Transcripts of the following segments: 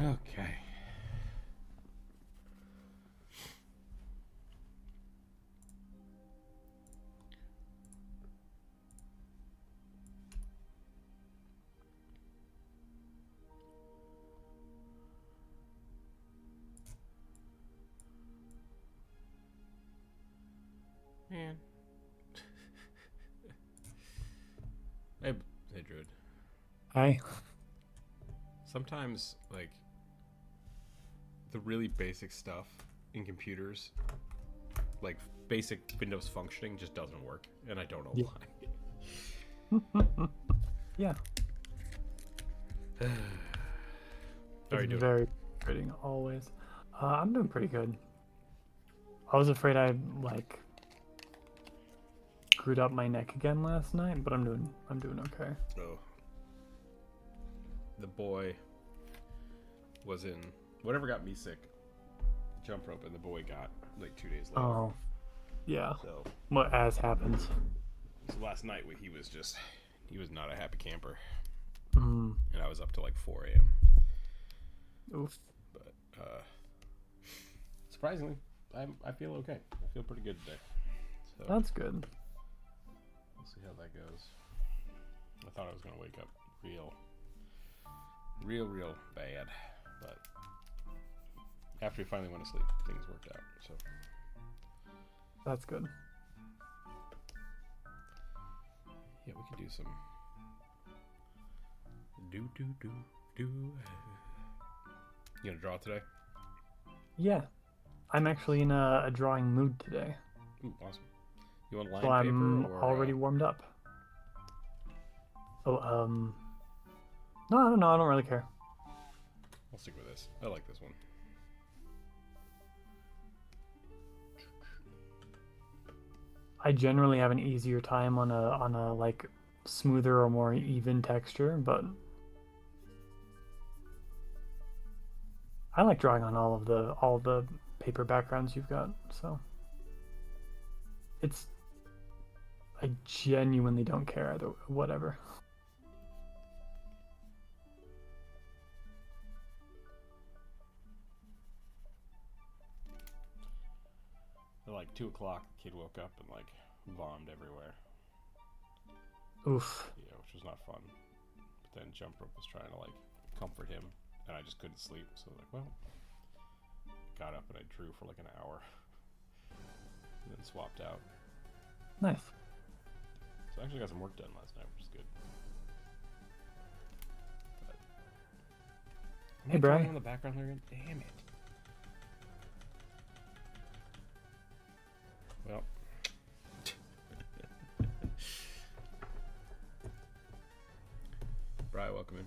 Okay. Man. Hey, hey, Druid. Hi. Sometimes, like, the really basic stuff in computers, like basic Windows functioning, just doesn't work, and I don't know Yeah. Yeah. why. How are It's you doing? very frustrating always. I'm doing pretty good. I was afraid I screwed up my neck again last night, but I'm doing okay. Oh, the boy was in whatever got me sick. Jump rope, and the boy got like 2 days later. Oh, yeah. So, What as happens. so last night he was not a happy camper, Mm. and I was up till like 4 a.m. Oof. But surprisingly, I feel okay. I feel pretty good today. So That's good. we'll see how that goes. I thought I was gonna wake up real bad, but after we finally went to sleep, things worked out. So That's good. yeah, we could do some do. You gonna draw today? Yeah. I'm actually in a drawing mood today. Ooh, awesome. You want line So I'm paper or? already warmed up. Oh, no, I don't know. I don't really care. I'll stick with this. I like this one. I generally have an easier time on a like smoother or more even texture, but I like drawing on all the paper backgrounds you've got. So it's I genuinely don't care either whatever. At like 2 o'clock, the kid woke up and like vommed everywhere. Oof. Yeah, which was not fun. But then Jump Rope was trying to like comfort him, and I just couldn't sleep. So like, well, got up and I drew for like an hour, and then swapped out. Nice. So I actually got some work done last night, which is good. But Hey, am I drawing Bri. on the background there again? Damn it. Well. Bri, welcome in.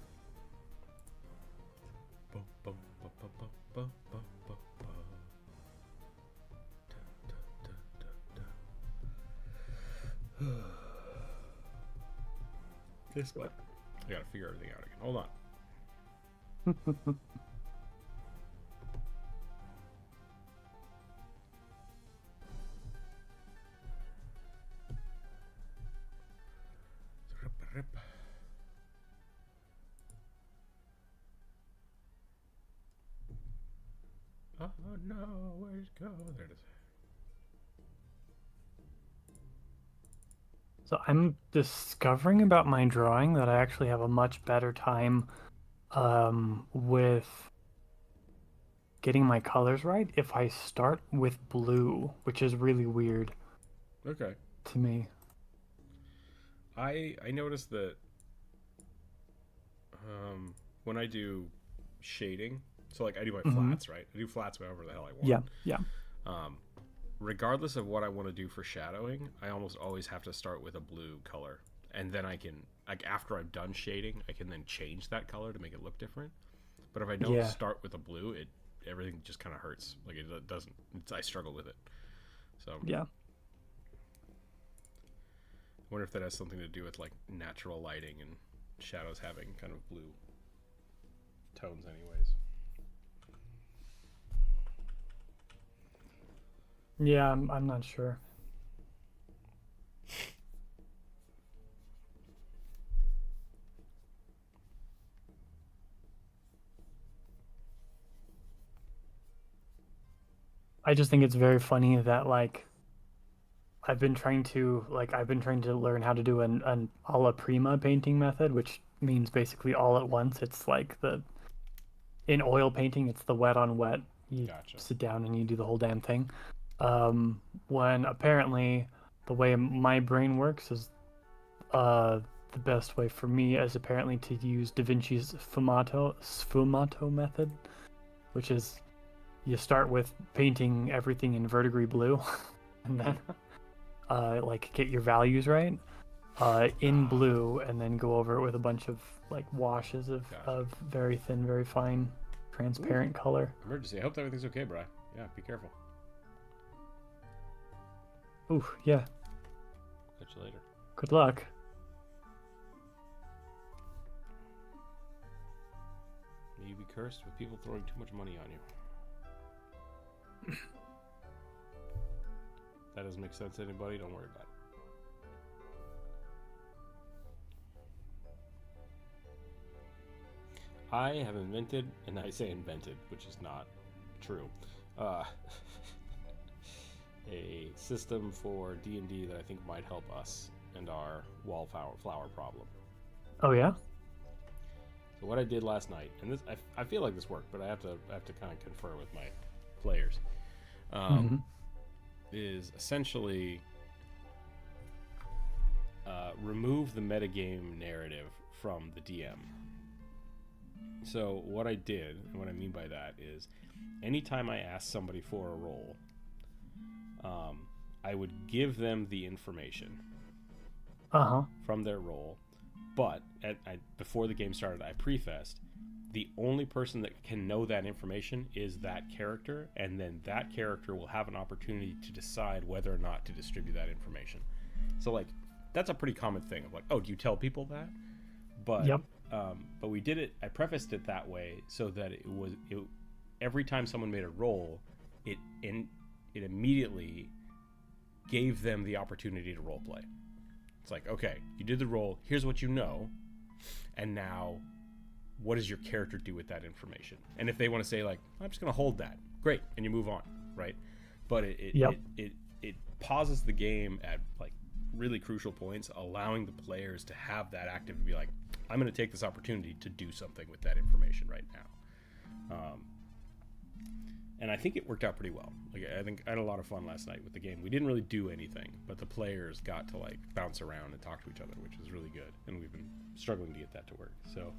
Guess what? I gotta figure everything out again. Hold on. Oh no, where'd it go? There it is. So I'm discovering about my drawing that I actually have a much better time with getting my colors right if I start with blue, which is really weird Okay. to me. I noticed that when I do shading, so like I do my Hmm. flats, right? I do flats wherever the hell I want. Yeah, yeah. Um, regardless of what I want to do for shadowing, I almost always have to start with a blue color, and then I can like after I'm done shading, I can then change that color to make it look different. But if I don't Yeah, start with a blue, it everything just kind of hurts. Like it doesn't. I struggle with it. So I yeah. wonder if that has something to do with like natural lighting and shadows having kind of blue tones, anyways. Yeah, I'm not sure. I just think it's very funny that like I've been trying to learn how to do an alla prima painting method, which means basically all at once. It's like the in oil painting, it's the wet on wet. You Gotcha. sit down and you do the whole damn thing. When apparently the way my brain works is uh the best way for me is apparently to use Da Vinci's sfumato method, which is you start with painting everything in verdigris blue and then like get your values right in Ah, blue and then go over it with a bunch of like washes gotcha. of very thin, very fine, Ooh, transparent color. emergency. I hope everything's okay, Bri. Yeah, be careful. Ooh, yeah. Catch you later. Good luck. May you be cursed with people throwing too much money on you. That doesn't make sense to anybody. Don't worry about it. I have invented, and I say invented, which is not true, uh, a system for D&D that I think might help us and our wallflower problem. Oh yeah. So what I did last night, and this I feel like this worked, but I have to kind of confer with my players, Mm-hmm. is essentially remove the metagame narrative from the DM. So what I did, and what I mean by that is, anytime I asked somebody for a roll, I would give them the information Uh-huh. from their roll, but before the game started, I prefaced the only person that can know that information is that character, and then that character will have an opportunity to decide whether or not to distribute that information. So, like, that's a pretty common thing of like, oh, do you tell people that? But Yep. but we did it. I prefaced it that way so that every time someone made a roll, it immediately gave them the opportunity to role play. It's like, okay, you did the roll. Here's what you know, and now, what does your character do with that information? And if they want to say like, I'm just going to hold that, great, and you move on, right? But Yep. it pauses the game at like really crucial points, allowing the players to have that active to be like, I'm going to take this opportunity to do something with that information right now. And I think it worked out pretty well. Like, I think I had a lot of fun last night with the game. We didn't really do anything, but the players got to like bounce around and talk to each other, which was really good. And we've been struggling to get that to work. So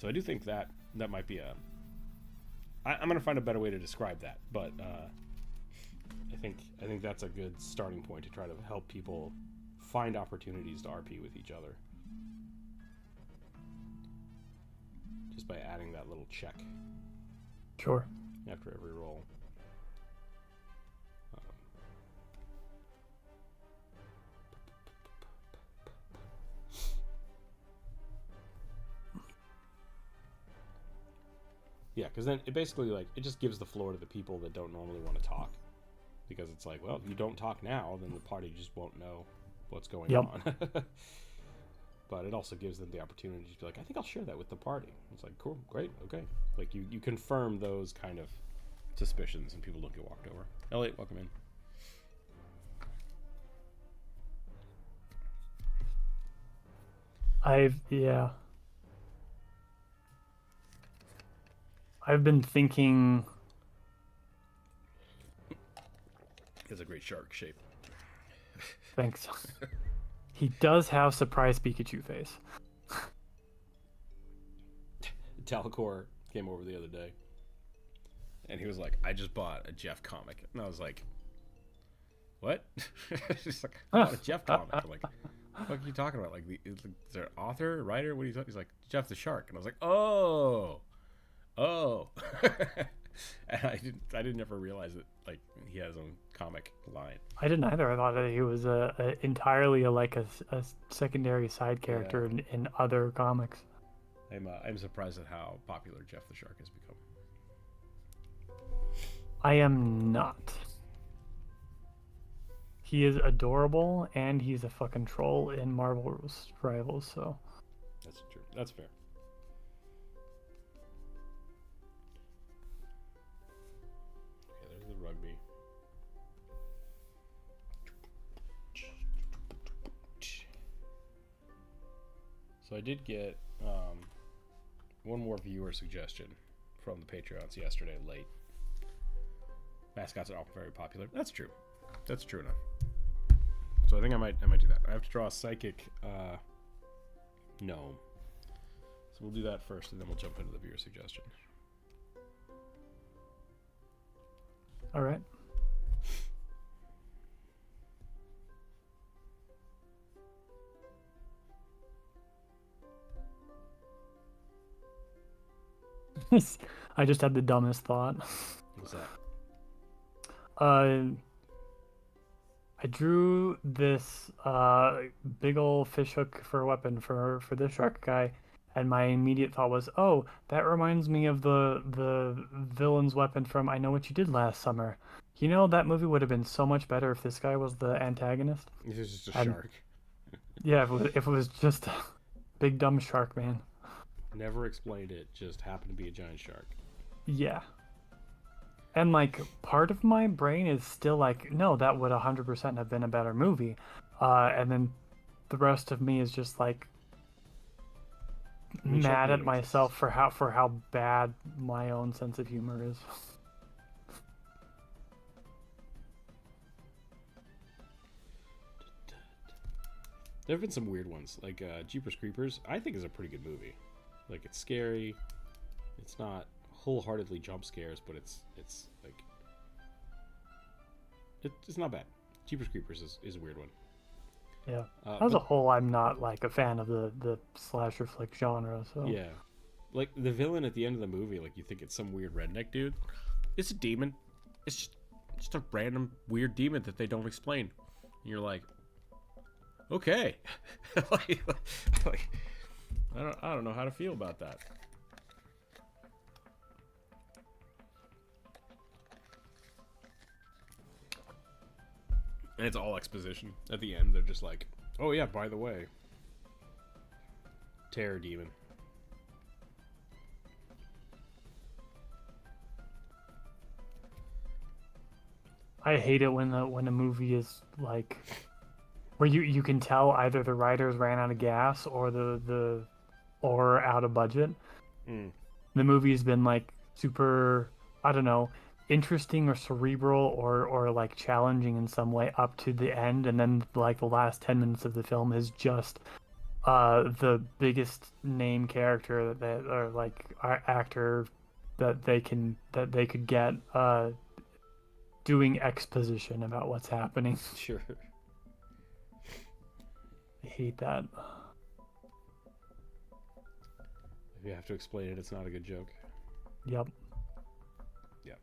I do think that might be I'm going to find a better way to describe that, but I think that's a good starting point to try to help people find opportunities to RP with each other, just by adding that little check Sure. after every roll. Yeah, because then it basically like it just gives the floor to the people that don't normally want to talk, because it's like, well, if you don't talk now, then the party just won't know what's going Yep. on. But it also gives them the opportunity to be like, I think I'll share that with the party. It's like, cool, great, okay. Like you confirm those kind of suspicions, and people don't get walked over. Elliot, welcome in. Yeah. I've been thinking. It's a great shark shape. Thanks. He does have surprise Pikachu face. Talcor came over the other day, and he was like, I just bought a Jeff comic. And I was like, what? He's like, I bought a Jeff comic. I'm like, what are you talking about? Like, is there an author, writer? What are you talking? He's like, Jeff the Shark. And I was like, oh. And I didn't ever realize that like he has his own comic line. I didn't either. I thought that he was entirely a secondary side character Yeah. in other comics. I'm surprised at how popular Jeff the Shark has become. I am not. He is adorable, and he's a fucking troll in Marvel's Rivals, so. That's true. That's fair. Okay, there's the rug So I did get one more viewer suggestion from the Patreons yesterday late. Mascots are all very popular. That's true. That's true enough. So I think I might do that. I have to draw a psychic gnome. So we'll do that first, and then we'll jump into the viewer suggestion. All right. I just had the dumbest thought. What's that? I drew this big old fish hook for a weapon for the shark guy, and my immediate thought was, oh, that reminds me of the villain's weapon from I Know What You Did Last Summer. You know, that movie would have been so much better if this guy was the antagonist. This is just a And shark. yeah, if it was just a big dumb shark man. Never explained it. Just happened to be a giant shark. Yeah. And like part of my brain is still like, no, that would 100% have been a better movie. And then the rest of me is just like I mean, mad at Sharknado myself exists. for how bad my own sense of humor is. There have been some weird ones, like Jeepers Creepers. I think is a pretty good movie. Like it's scary. It's not wholeheartedly jump scares, but it's like it's not bad. Jeepers Creepers is a weird one. Yeah. As a But whole, I'm not like a fan of the slasher flick genre, so yeah, like the villain at the end of the movie, like you think it's some weird redneck dude. It's a demon. It's just a random weird demon that they don't explain. And you're like, okay, like, I don't know how to feel about that. And it's all exposition. At the end, they're just like, oh yeah, by the way, terror demon. I hate it when a movie is like where you can tell either the writers ran out of gas or or out of budget. Mm. The movie's been like super, I don't know, interesting or cerebral or like challenging in some way up to the end, and then like the last 10 minutes of the film is just the biggest name character that or like actor that they could get doing exposition about what's happening. Sure. I hate that. If you have to explain it, it's not a good joke. Yep. Yeah.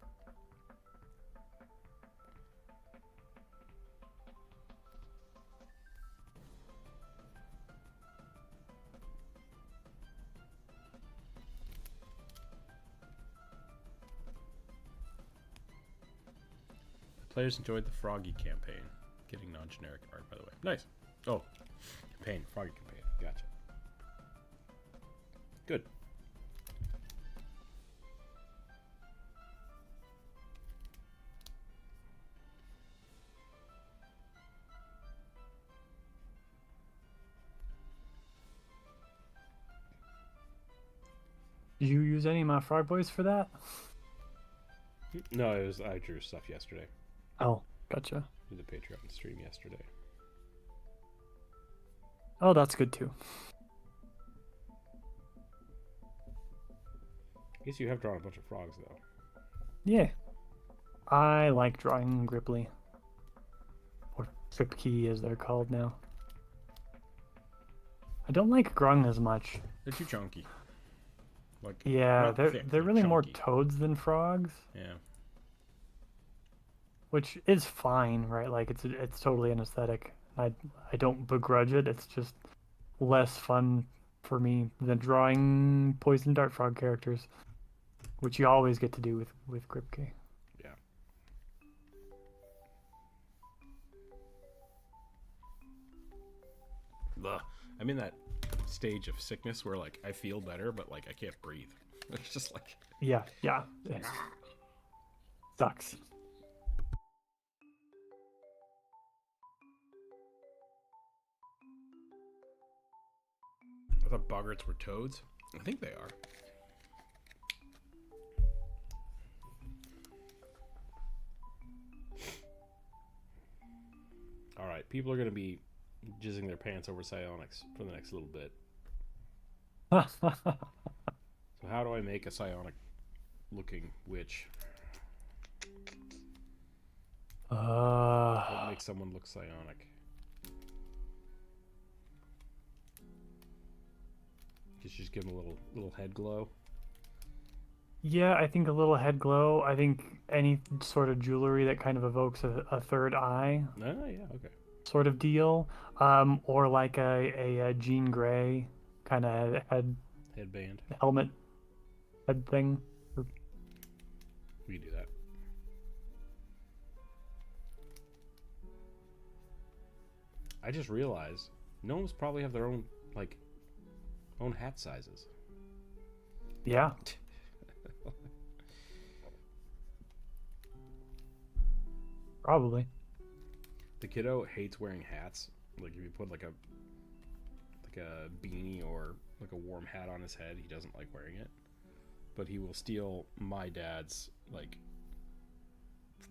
The players enjoyed the Froggy campaign. Getting non-generic art, by the way. Nice. Oh, campaign. Froggy campaign. Gotcha. Good. Did you use any of my frog boys for that? No, I drew stuff yesterday. Oh, gotcha. Did the Patreon stream yesterday. Oh, that's good too. I guess you have drawn a bunch of frogs, though. Yeah. I like drawing Gripply. Or Tripkey as they're called now. I don't like Grung as much. They're too chunky. Like, Yeah, not thick, they're really more chunky. toads than frogs, Yeah. which is fine, right? Like it's totally an aesthetic. I don't begrudge it. It's just less fun for me than drawing poison dart frog characters, which you always get to do with Gripkey. Yeah. Ugh. I'm in that stage of sickness where, like, I feel better, but, like, I can't breathe. It's just like... Yeah, it sucks. thought boggarts were toads. I think they are. All right, people are going to be jizzing their pants over psionics for the next little bit. So how do I make a psionic-looking witch? What makes someone look psionic? Just give them a little head glow. Yeah, I think a little head glow. I think any sort of jewelry that kind of evokes a third eye Oh, yeah, okay. sort of deal. Or like a Jean Grey kind of Headband. helmet head thing. We can do that. I just realized gnomes probably have their own, like, own hat sizes. Yeah. Probably. The kiddo hates wearing hats. Like if you put like a beanie or like a warm hat on his head, he doesn't like wearing it. But he will steal my dad's like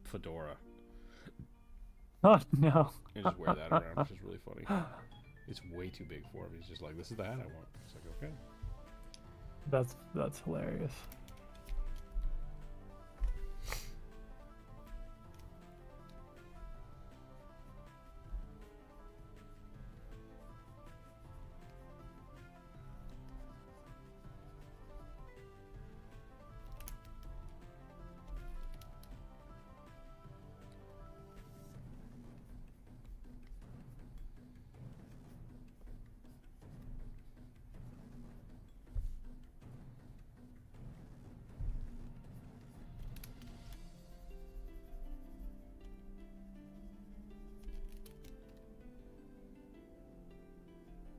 fedora Oh no. and just wear that around, which is really funny. It's way too big for him. He's just like, this is the hat I want. It's like, okay. That's hilarious.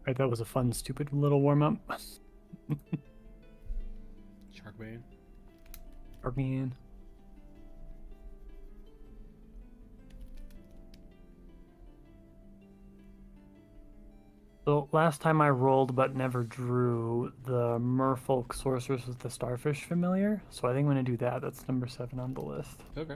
Right, that was a fun, stupid little warm up. Sharkman. Sharkman. So last time I rolled but never drew the Merfolk Sorceress with the Starfish familiar. So I think I'm going to do that. That's number 7 on the list. Okay.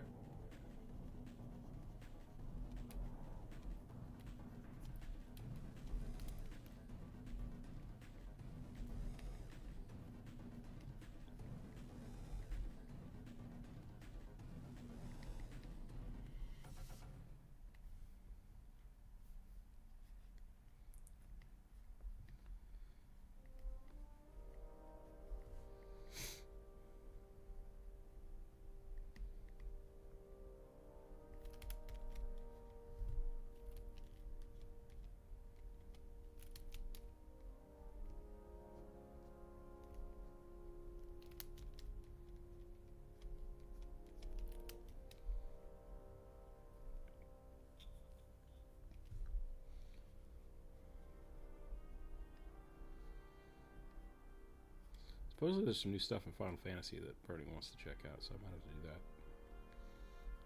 Supposedly there's some new stuff in Final Fantasy that Bernie wants to check out, so I might have to do that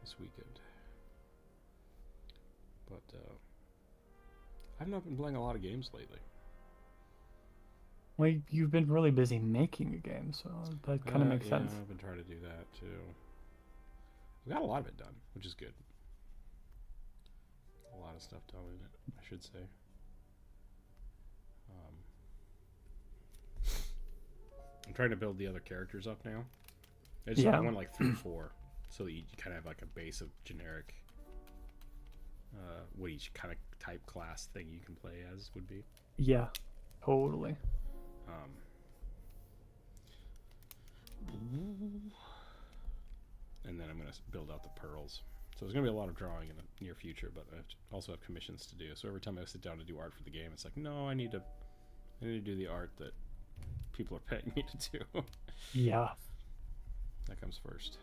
this weekend. But I've not been playing a lot of games lately. Well, you've been really busy making a game, so that kind of makes sense. I've been trying to do that too. We got a lot of it done, which is good. A lot of stuff done in it, I should say. I'm trying to build the other characters up now. I went like 3 or 4, so that you kind of have like a base of generic, what each kind of type class thing you can play as would be. Yeah, totally. And then I'm going to build out the pearls. So there's going to be a lot of drawing in the near future, but I also have commissions to do. So every time I sit down to do art for the game, it's like, no, I need to do the art that people are paying me to do. Yeah. That comes first.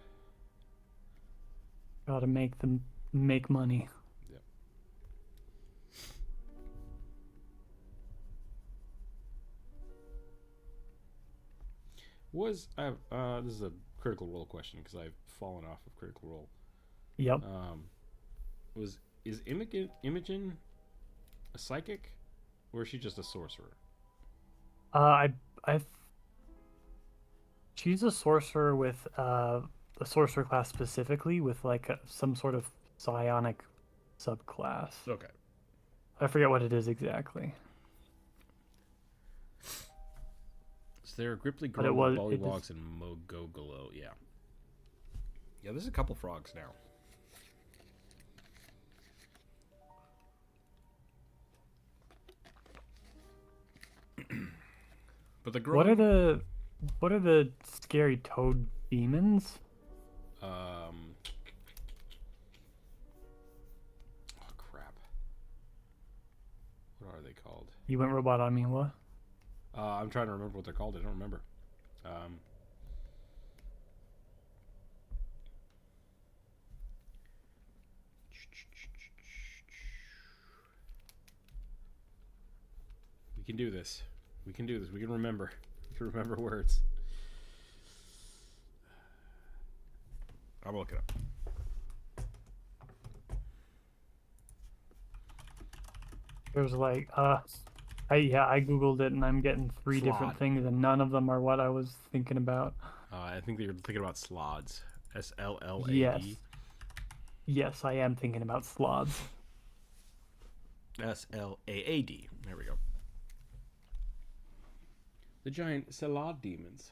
Gotta make them make money. Yep. This is a Critical Role question because I've fallen off of Critical Role. Yep. Is Imogen a psychic, or is she just a sorcerer? I she's a sorcerer with a sorcerer class specifically with like some sort of psionic subclass. Okay. I forget what it is exactly, So they're a Gripply but Grogle, it is. Bullywugs, and Mogogolo. Yeah. Yeah, there's a couple frogs now. But the What are growing. the scary toad demons? Um. Oh, crap. What are they called? You went robot on me. What? I'm trying to remember what they're called. I don't remember. Um. We can do this. We can do this. We can remember. We can remember words. I'll look it up. There's like I googled it and I'm getting three different Slod. things and none of them are what I was thinking about. I think that you're thinking about slods. Yes. SLLAD. Yes, I am thinking about sloths. SLAAD. There we go. The giant salad demons.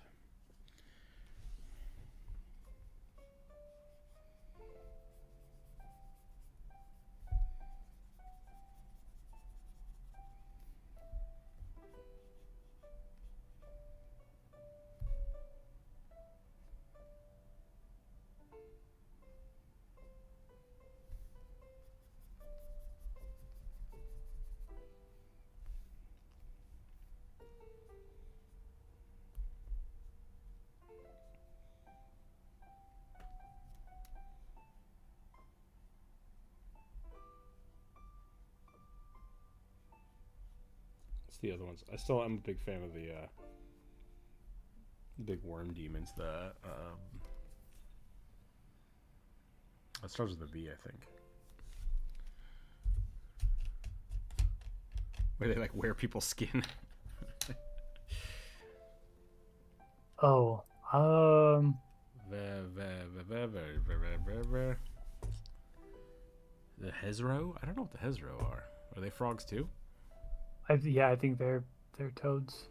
It's the other ones. I still am a big fan of the big worm demons. The it starts with a V, I think. Where they like wear people's skin. Oh, The Hezro? I don't know what the Hezro are. Are they frogs too? yeah, I think they're toads.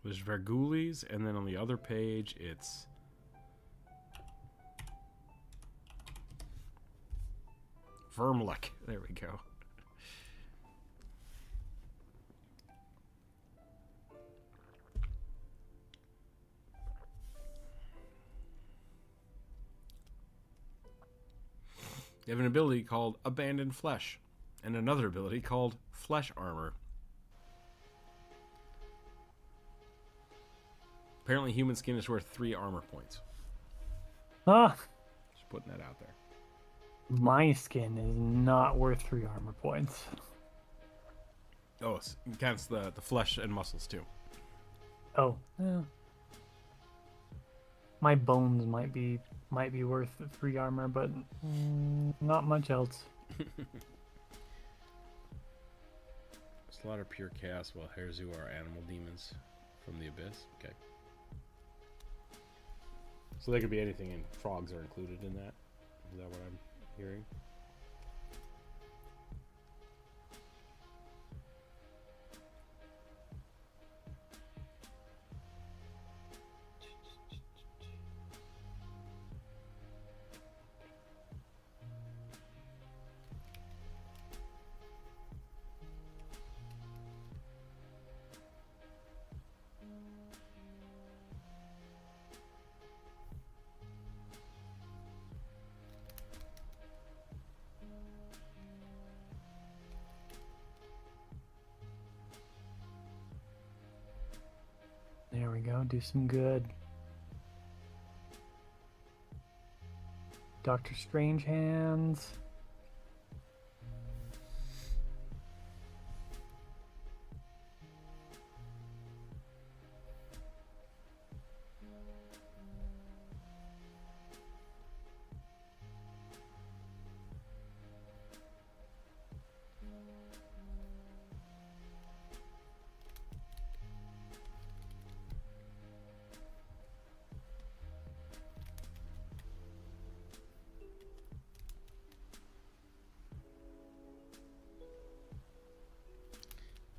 There's Vergulis, and then on the other page, it's Vermlick. There we go. They have an ability called Abandoned Flesh, and another ability called Flesh Armor. Apparently, human skin is worth 3 armor points. Ah, Just putting that out there. my skin is not worth 3 armor points. Oh, it counts the flesh and muscles too. Oh, yeah. My bones might be worth 3 armor, but not much else. Slaughter pure chaos while Herzu are animal demons from the abyss. Okay. So they could be anything, and frogs are included in that. Is that what I'm hearing? There we go. Do some good. Doctor Strange hands.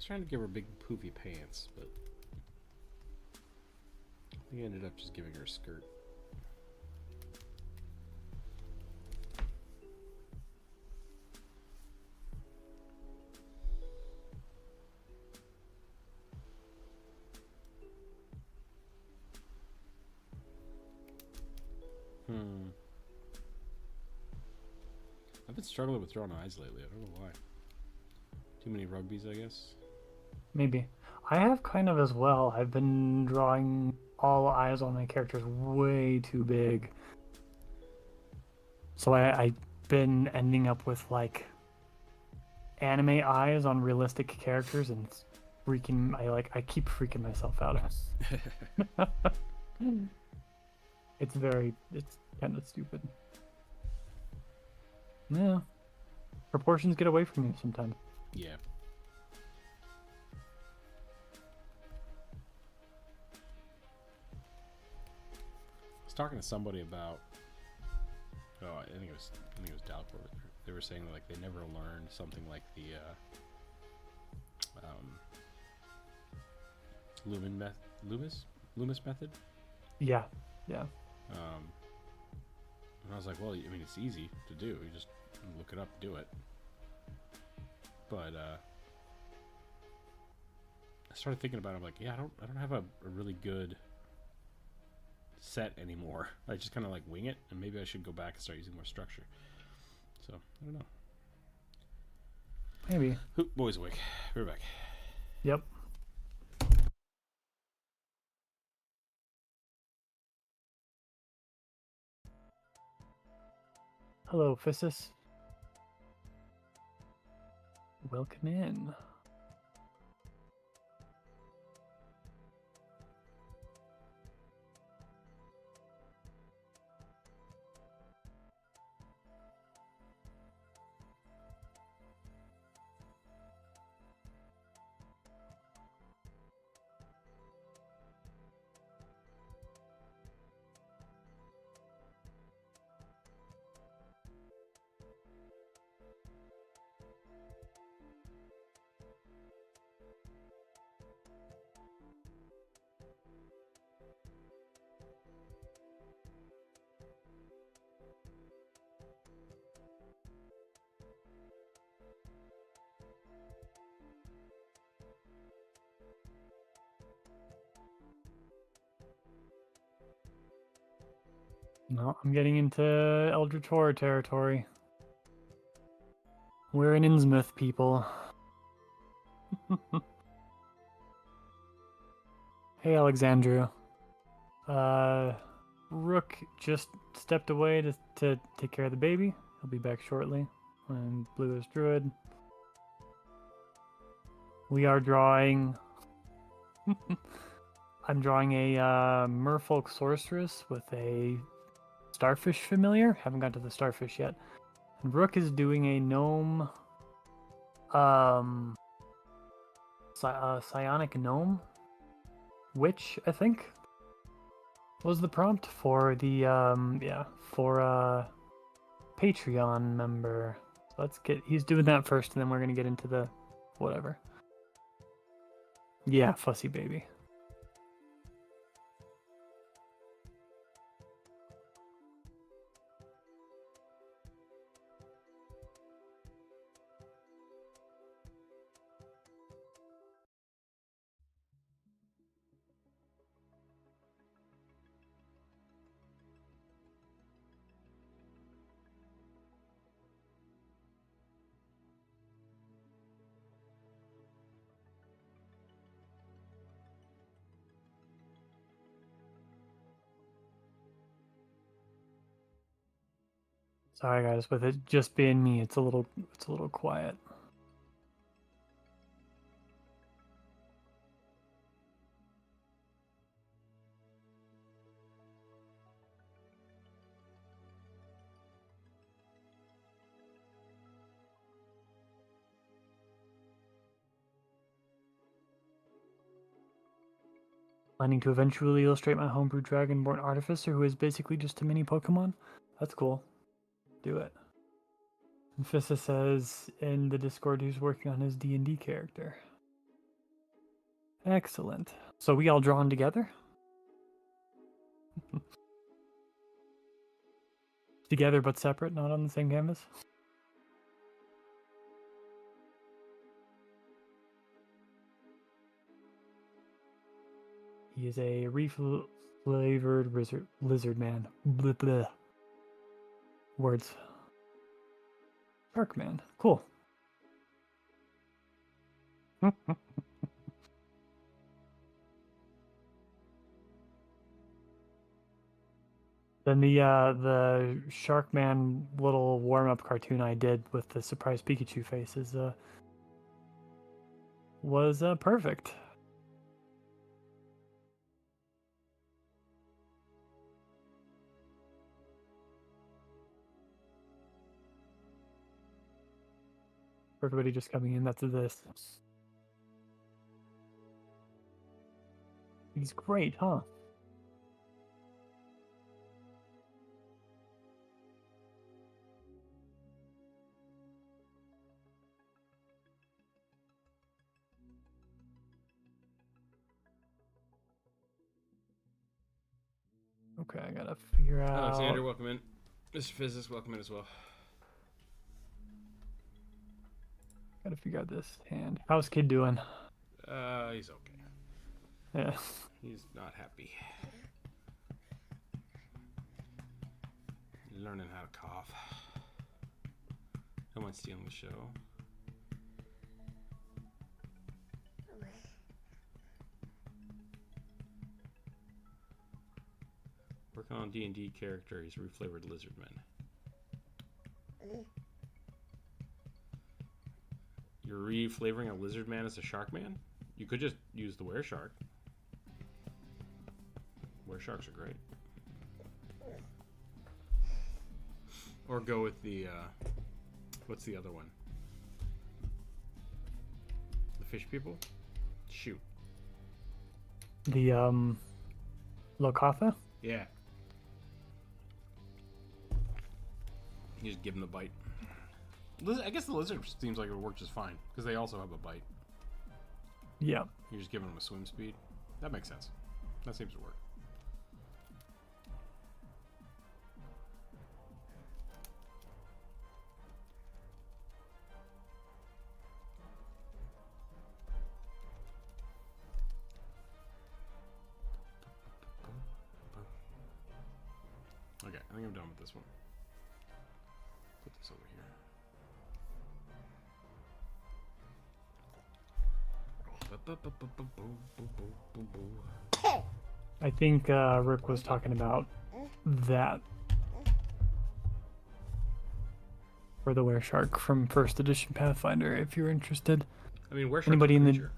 trying to give her big poofy pants, but I think I ended up just giving her a skirt. I've been struggling with drawing eyes lately. I don't know why. Too many rugbies, I guess. Maybe. I have kind of as well. I've been drawing all eyes on my characters way too big. So I've been ending up with like anime eyes on realistic characters, and it's freaking. I keep freaking myself out. It's kind of stupid. Yeah. Proportions get away from you sometimes. Yeah. I was talking to somebody about. Oh, I think it was Dalport. They were saying that, like, they never learned something like the Loomis method. Yeah. Yeah. And I was like, well, I mean, it's easy to do. You just look it up, do it. But I started thinking about it. I'm like, yeah, I don't have a really good set anymore. I just kind of like wing it, and maybe I should go back and start using more structure. So I don't know. Maybe. Boys awake. We're back. Yep. Hello, Physis. Welcome in. No, I'm getting into Eldritch Horror territory. We're in Innsmouth, people. Hey, Alexandria. Rook just stepped away to take care of the baby. He'll be back shortly. And Blue is Druid. We are drawing... I'm drawing a Merfolk Sorceress with a Starfish Familiar. Haven't got to the Starfish yet. And Rook is doing a Gnome... Psionic Gnome? Witch, I think, was the prompt for the, for a Patreon member. So he's doing that first, and then we're going to get into the whatever. Yeah, Fussy Baby. Sorry guys, with it just being me, it's a little quiet. Planning to eventually illustrate my homebrew Dragonborn Artificer, who is basically just a mini Pokemon. That's cool. Do it. And Fissa says in the Discord he's working on his D&D character. Excellent. So we all drawn together? Together but separate, not on the same canvas? He is a reef-flavored lizard man. Blah, blah. Words. Shark man. Cool. Then the Sharkman little warm-up cartoon I did with the surprise Pikachu faces was perfect. For everybody just coming in, that's this. He's great, huh? Okay, I gotta figure out. Alexander, welcome in. Mr. Physics, welcome in as well. Gotta figure out this hand. How's kid doing? He's okay. Yeah. He's not happy. Learning how to cough. No one's stealing the show. Working on D&D character. He's reflavored lizard man. You're reflavoring a lizard man as a shark man? You could just use the were shark. Were sharks are great. Or go with the what's the other one? The fish people? Shoot. The Lokatha? Yeah. You just give them the bite. I guess the lizard seems like it would work just fine because they also have a bite. Yeah. You're just giving them a swim speed. That makes sense. That seems to work. Okay, I think I'm done with this one. Put this over here. I think Rick was talking about that for the were shark from first edition Pathfinder. If you're interested, I mean, where anybody in the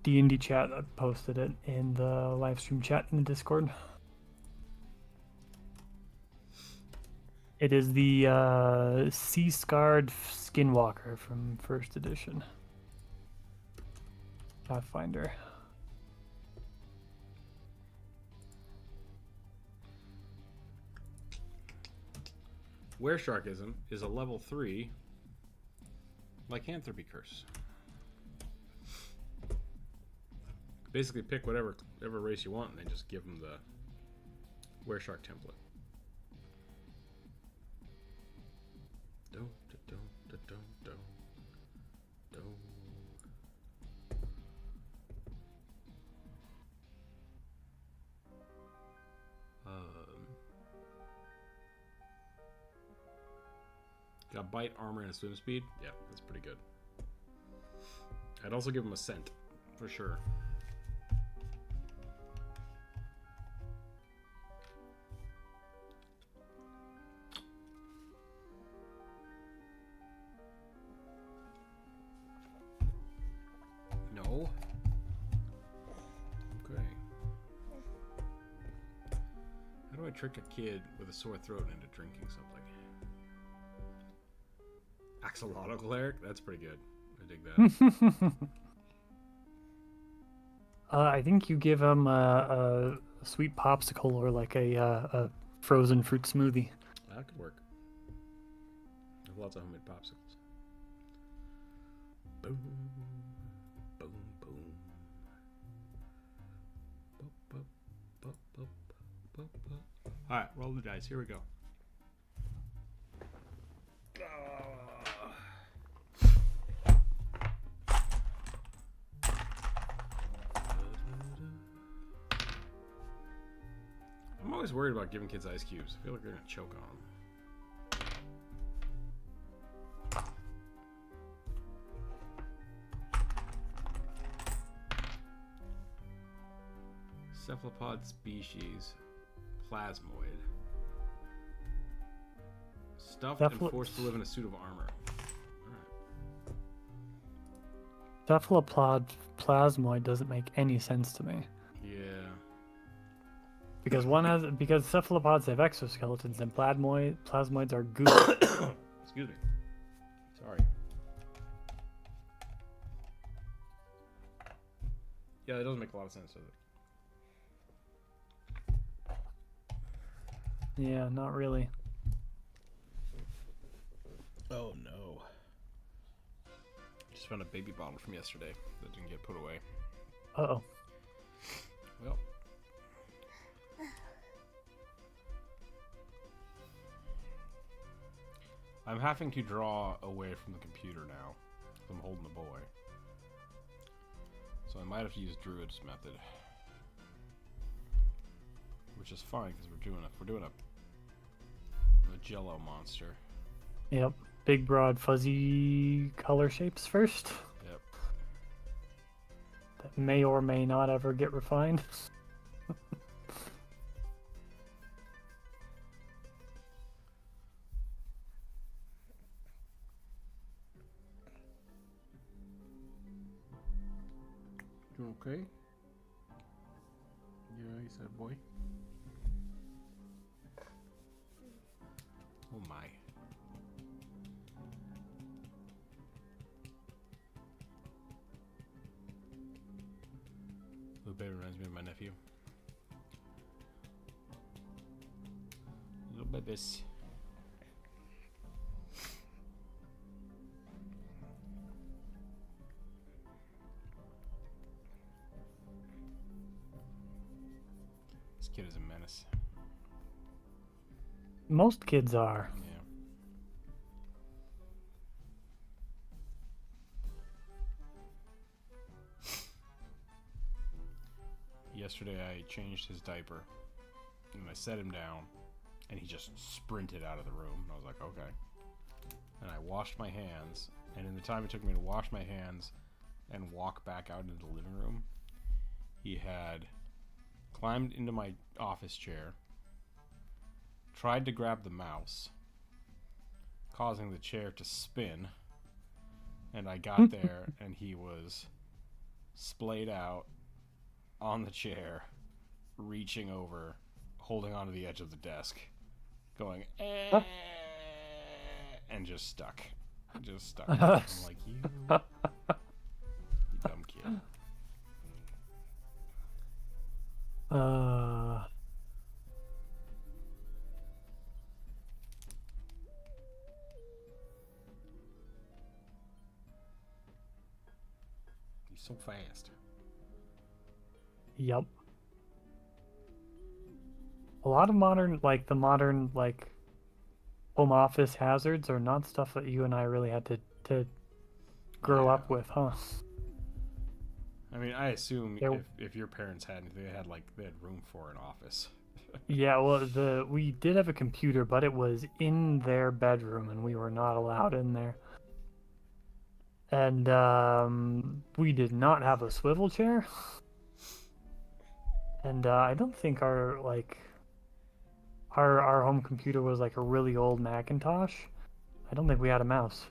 D&D chat, I posted it in the live stream chat in the Discord. It is the sea scarred skinwalker from first edition Pathfinder. Were Sharkism is a level 3 lycanthropy curse. Basically, pick whatever race you want, and then just give them the Were Shark template. Got bite, armor, and swim speed. Yeah, that's pretty good. I'd also give him a scent, for sure. No. Okay. How do I trick a kid with a sore throat into drinking something? Axolotl cleric? That's pretty good. I dig that. I think you give him a sweet popsicle or like a frozen fruit smoothie. That could work. I have lots of homemade popsicles. Boom, boom, boom. All right, roll the dice. Here we go. I'm always worried about giving kids ice cubes. I feel like they're gonna choke on them. Cephalopod species, plasmoid. Stuffed and forced to live in a suit of armor. Alright. Cephalopod plasmoid doesn't make any sense to me. Yeah. Because cephalopods have exoskeletons and plasmoids are goo. Excuse me. Sorry. Yeah, that doesn't make a lot of sense, does it? Yeah, not really. Oh no. Just found a baby bottle from yesterday that didn't get put away. Uh-oh. Well. I'm having to draw away from the computer now. I'm holding the boy. So I might have to use Druid's method. Which is fine because we're doing a Jello monster. Yep. Big, broad, fuzzy color shapes first. Yep. That may or may not ever get refined. You okay? Yeah, he said, boy. Oh my. Little baby reminds me of my nephew. Little babies. This kid is a menace. Most kids are. Yeah. Yesterday I changed his diaper and I set him down and he just sprinted out of the room and I was like, okay. And I washed my hands, and in the time it took me to wash my hands and walk back out into the living room, he had climbed into my office chair, tried to grab the mouse, causing the chair to spin, and I got there and he was splayed out on the chair, reaching over, holding onto the edge of the desk, going, and just stuck. Just stuck. I'm like, you dumb kid. He's so fast. Yep. A lot of modern home office hazards are not stuff that you and I really had to grow up with, huh? I mean, I assume if your parents had anything, they had room for an office. Yeah, well, we did have a computer, but it was in their bedroom, and we were not allowed in there. And we did not have a swivel chair. And I don't think our home computer was like a really old Macintosh. I don't think we had a mouse.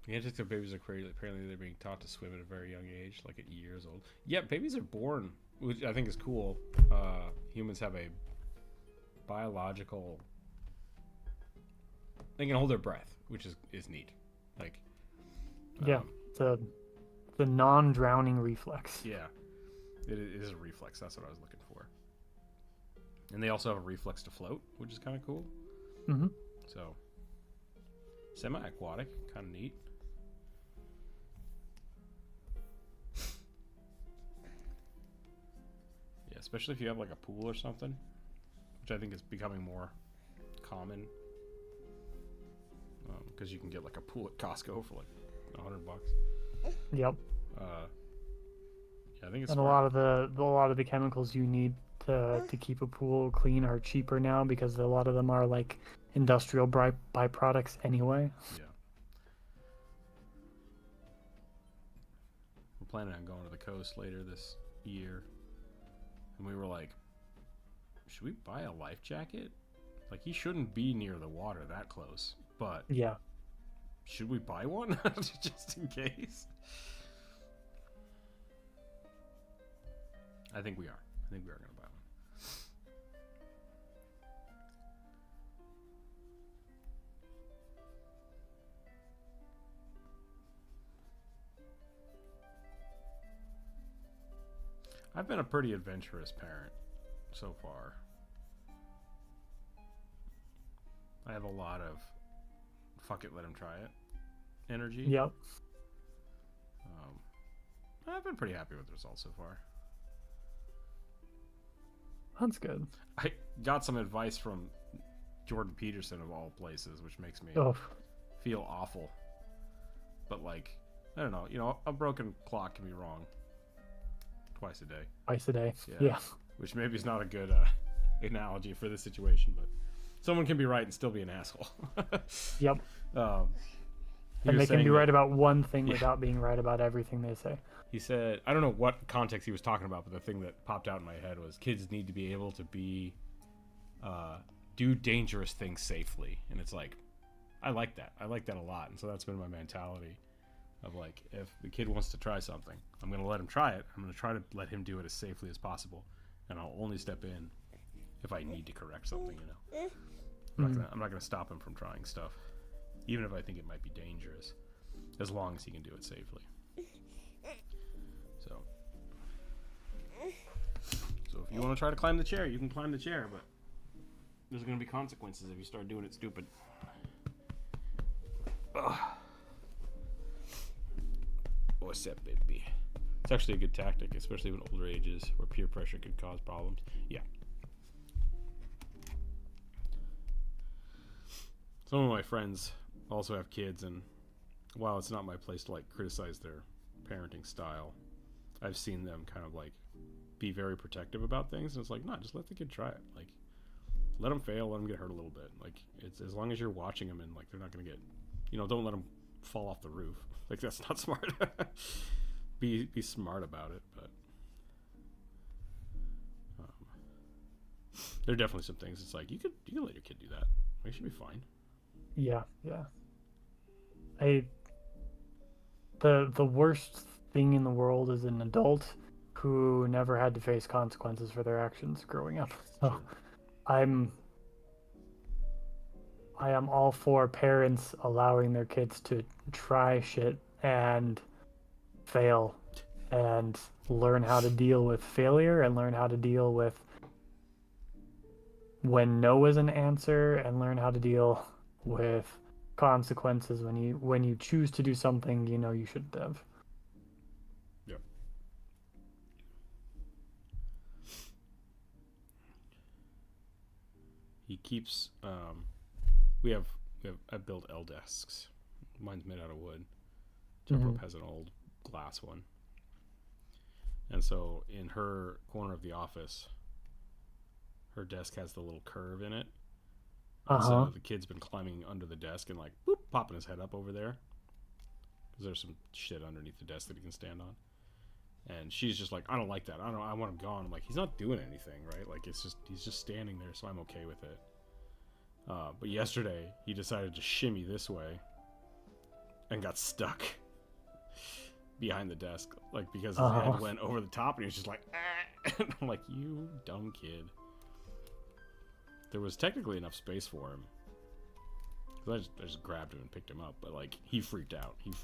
Yeah, just the babies are crazy. Apparently, they're being taught to swim at a very young age, like at years old. Yeah, babies are born, which I think is cool. Humans have a biological. They can hold their breath, which is neat. Like. Yeah, the non-drowning reflex. Yeah, it is a reflex. That's what I was looking for. And they also have a reflex to float, which is kind of cool. Mm-hmm. So, semi-aquatic, kind of neat. especially if you have like a pool or something, which I think is becoming more common. Because you can get like a pool at Costco for like $100. Yep. Yeah, I think it's And smart. a lot of the chemicals you need to keep a pool clean are cheaper now because a lot of them are like industrial byproducts anyway. Yeah. We're planning on going to the coast later this year. And we were like, should we buy a life jacket? Like, he shouldn't be near the water that close. But Yeah. should we buy one? Just in case? I think we are. I think we are going to buy one. I've been a pretty adventurous parent so far. I have a lot of fuck it, let him try it energy. Yep. I've been pretty happy with the results so far. That's good. I got some advice from Jordan Peterson of all places, which makes me Oh, feel awful. But like, I don't know, you know, a broken clock can be wrong twice a day. twice a day. Yeah. Yeah. Which maybe is not a good analogy for this situation, but someone can be right and still be an asshole. Yep. He And was they can saying be that- right about one thing Yeah. without being right about everything they say. He said, I don't know what context he was talking about, but the thing that popped out in my head was kids need to be able to be, do dangerous things safely. And it's like, I like that. I like that a lot. And so that's been my mentality of like, if the kid wants to try something, I'm going to let him try it. I'm going to try to let him do it as safely as possible. And I'll only step in if I need to correct something, you know. I'm not going to stop him from trying stuff, even if I think it might be dangerous, as long as he can do it safely. So if you want to try to climb the chair, you can climb the chair, but there's going to be consequences if you start doing it stupid. Ugh. What's up, baby? It's actually a good tactic, especially in older ages where peer pressure could cause problems. Yeah. Some of my friends also have kids, and while it's not my place to like criticize their parenting style, I've seen them kind of like be very protective about things, and it's like, no, just let the kid try it. Like, let them fail, let them get hurt a little bit. Like, it's as long as you're watching them and like they're not gonna get, you know, don't let them fall off the roof. Like, that's not smart. Be smart about it, but there are definitely some things. It's like you can let your kid do that. It should be fine. Yeah, yeah. The worst thing in the world is an adult who never had to face consequences for their actions growing up. So I am all for parents allowing their kids to try shit and fail and learn how to deal with failure and learn how to deal with when no is an answer and learn how to deal with consequences when you choose to do something you know you shouldn't have. Yep. He keeps I've built L desks. Mine's made out of wood. Jump has an old glass one. And so in her corner of the office, her desk has the little curve in it. So the kid's been climbing under the desk and like boop, popping his head up over there because there's some shit underneath the desk that he can stand on. And she's just like, I don't like that. I want him gone. I'm like, he's not doing anything, right? Like, he's just standing there, so I'm okay with it. But yesterday he decided to shimmy this way and got stuck behind the desk, like because his head went over the top, and he was just like, ah. And I'm like, you dumb kid. There was technically enough space for him. I just grabbed him and picked him up, but like he freaked out. Yep.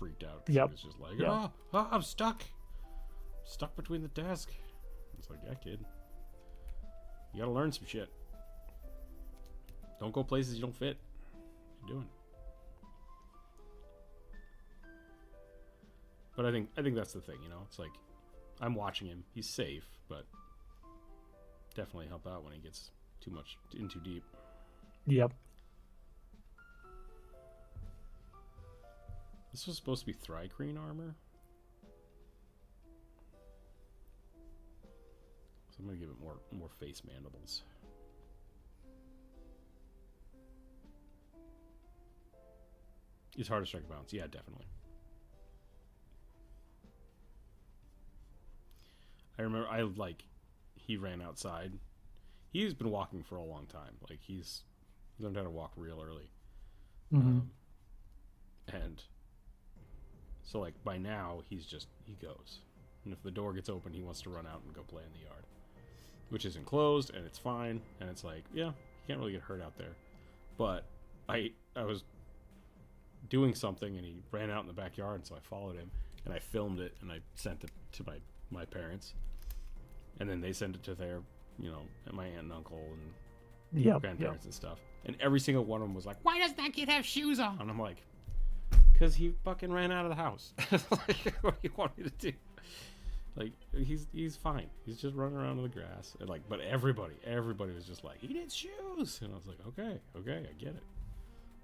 He was just like, oh, I'm stuck between the desk. It's like, yeah, kid, you gotta learn some shit. Don't go places you don't fit. What are you doing? But I think that's the thing, you know. It's like I'm watching him. He's safe, but definitely help out when he gets too much in too deep. Yep. This was supposed to be Thri-kreen armor. So I'm gonna give it more face mandibles. It's hard to strike a balance. Yeah, definitely. I remember he ran outside. He's been walking for a long time. Like he's learned how to walk real early. Mm-hmm. And so like by now he goes. And if the door gets open, he wants to run out and go play in the yard. Which is enclosed and it's fine. And it's like, yeah, he can't really get hurt out there. But I was doing something and he ran out in the backyard, so I followed him and I filmed it and I sent it to my parents, and then they sent it to their, my aunt and uncle and grandparents and stuff, and every single one of them was like, why does that kid have shoes on? And I'm like, because he fucking ran out of the house. Like, what do you want me to do? Like, he's fine, he's just running around in the grass, and like, but everybody was just like, he needs shoes, and I was like, okay, I get it.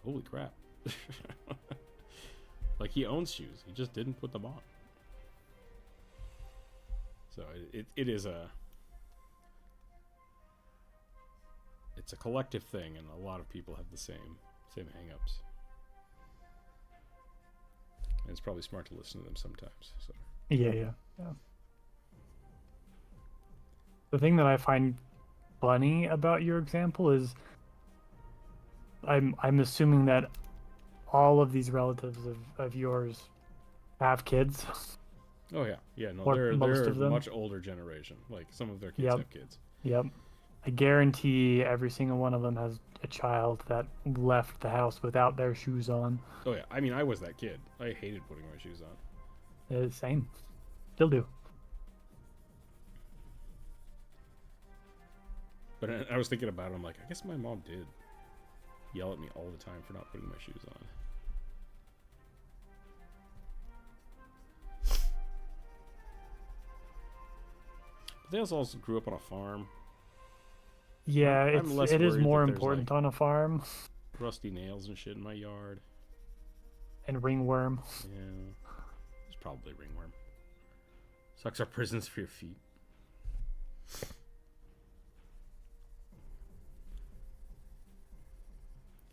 Holy crap. Like, he owns shoes, he just didn't put them on. So it is it's a collective thing, and a lot of people have the same hang-ups. And it's probably smart to listen to them sometimes. So Yeah. The thing that I find funny about your example is I'm assuming that all of these relatives of yours have kids. Oh yeah. No, Or they're most of them. much older generation. Like, some of their kids have kids. Yep. I guarantee every single one of them has a child that left the house without their shoes on. Oh yeah. I mean, I was that kid. I hated putting my shoes on. Same. Still do. But I was thinking about it. I'm like, I guess my mom did yell at me all the time for not putting my shoes on. But they also grew up on a farm. Yeah, it is more important on a farm. Rusty nails and shit in my yard. And ringworm. Yeah. There's probably ringworm. Sucks are prisons for your feet.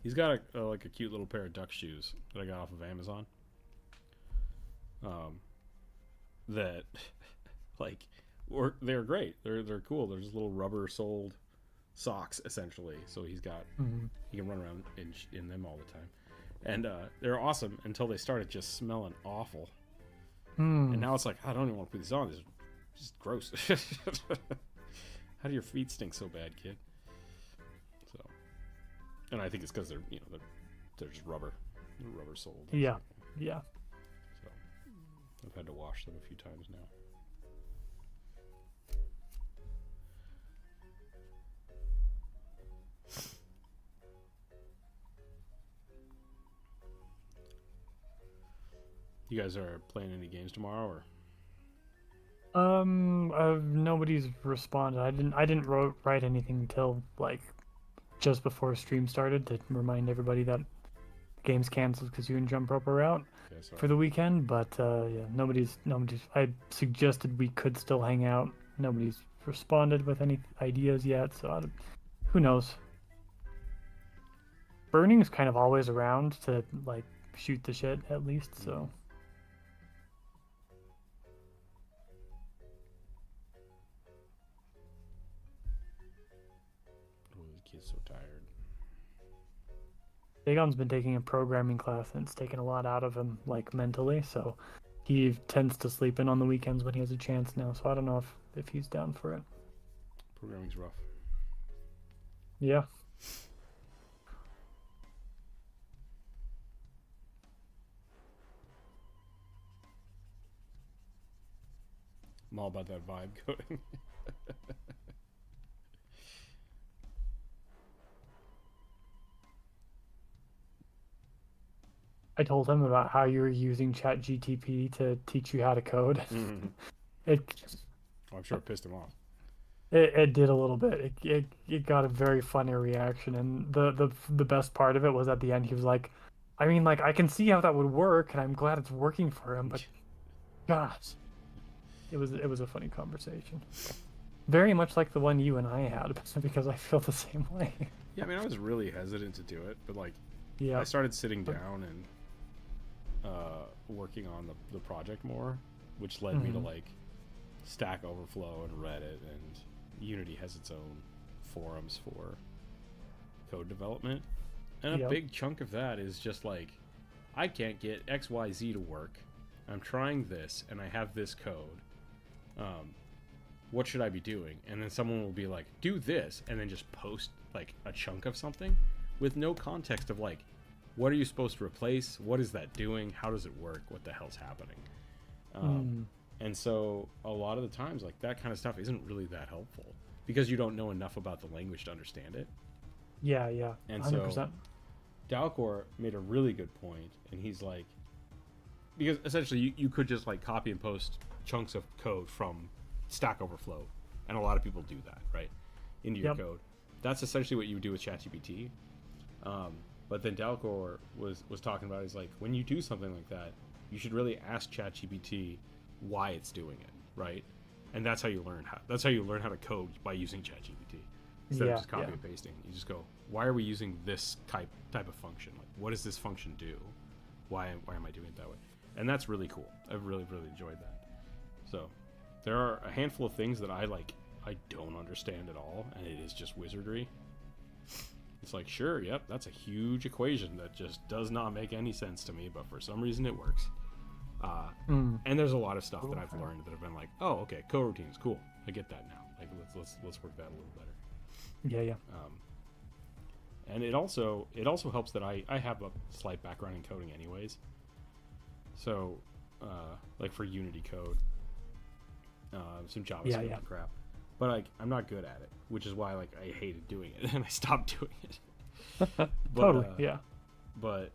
He's got a cute little pair of duck shoes that I got off of Amazon. That like they're great. They're cool. They're just little rubber soled socks essentially. So he can run around in them all the time, and they're awesome until they started just smelling awful. And now it's like, I don't even want to put these on. This is just gross. How do your feet stink so bad, kid? So, and I think it's because they're just rubber soled. Yeah. So I've had to wash them a few times now. You guys are playing any games tomorrow, or? Nobody's responded. I didn't write anything until like just before stream started to remind everybody that the game's canceled because you and Jump Rope are out for the weekend. But yeah, nobody's. I suggested we could still hang out. Nobody's responded with any ideas yet, so who knows? Burning's kind of always around to like shoot the shit at least, so. Kid's so tired. Dagon's been taking a programming class and it's taken a lot out of him, like mentally, so he tends to sleep in on the weekends when he has a chance now, so I don't know if he's down for it. Programming's rough. Yeah. I'm all about that vibe coding. I told him about how you were using ChatGTP to teach you how to code. Mm-hmm. It. I'm sure it pissed him off. It did a little bit. It got a very funny reaction, and the best part of it was at the end. He was like, "I mean, like I can see how that would work, and I'm glad it's working for him, but gosh, it was a funny conversation. Very much like the one you and I had, because I feel the same way." Yeah, I mean, I was really hesitant to do it, but like, I Yeah. started sitting down and working on the project more, which led me to Hmm. like Stack Overflow and Reddit, and Unity has its own forums for code development. And a Yep. big chunk of that is just like, I can't get XYZ to work. I'm trying this and I have this code. Um, what should I be doing? And then someone will be like, do this, and then just post like a chunk of something with no context of like, what are you supposed to replace? What is that doing? How does it work? What the hell's happening? Mm. And so a lot of the times, like that kind of stuff isn't really that helpful because you don't know enough about the language to understand it. Yeah, yeah, And so 100%. Dalcor made a really good point, and he's like, because essentially you could just like copy and post chunks of code from Stack Overflow, and a lot of people do that, right, into your Yep. code. That's essentially what you would do with ChatGPT. But then Dalcor was talking about, he's like, when you do something like that, you should really ask ChatGPT why it's doing it, right? And that's how you learn how to code, by using ChatGPT instead of Yeah, just copy yeah. and pasting. You just go, why are we using this type of function? Like, what does this function do? Why am I doing it that way? And that's really cool. I've really enjoyed that. So there are a handful of things that I don't understand at all, and it is just wizardry. It's like, sure, yep, that's a huge equation that just does not make any sense to me, but for some reason it works. Mm. And there's a lot of stuff that I've Okay. learned that have been like, oh, okay, coroutines, cool, I get that now. Like, let's work that a little better. Yeah, yeah. And it also helps that I have a slight background in coding, anyways. So, like for Unity code, some JavaScript Yeah, yeah. and crap, but like I'm not good at it, which is why like I hated doing it and I stopped doing it. But, Totally. Yeah. but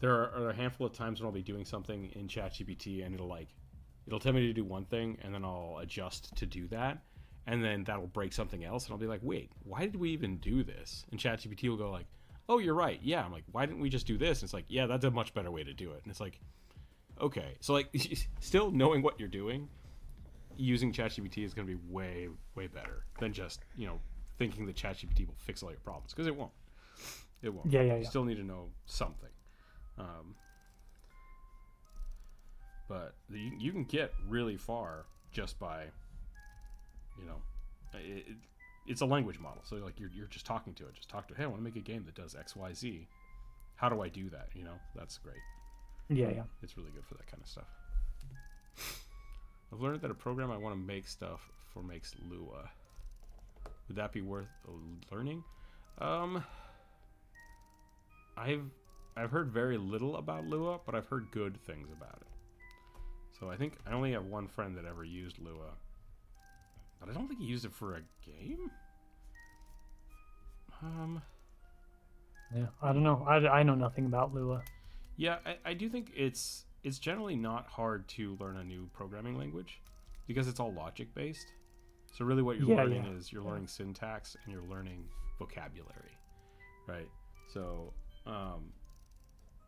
there are a handful of times when I'll be doing something in ChatGPT and it'll tell me to do one thing and then I'll adjust to do that, and then that'll break something else and I'll be like, wait, why did we even do this? And ChatGPT will go like, oh, you're right, yeah. I'm like, why didn't we just do this? And it's like, yeah, that's a much better way to do it. And it's like, okay, so like still knowing what you're doing, using ChatGPT is going to be way better than just thinking that ChatGPT will fix all your problems, because it won't. It won't. Yeah, yeah, You yeah. still need to know something. Um, but you can get really far just by, you know, it's a language model. So like you're just talking to it. Just talk to it. Hey, I want to make a game that does X, Y, Z. How do I do that? That's great. Yeah, yeah. It's really good for that kind of stuff. I've learned that a program I want to make stuff for makes Lua. Would that be worth learning? Um, I've heard very little about Lua, but I've heard good things about it. So I think I only have one friend that ever used Lua, but I don't think he used it for a game. Yeah. I don't know. I know nothing about Lua. Yeah, I do think it's generally not hard to learn a new programming language because it's all logic based. So really what you're Yeah, learning yeah. is you're learning syntax and you're learning vocabulary, right? So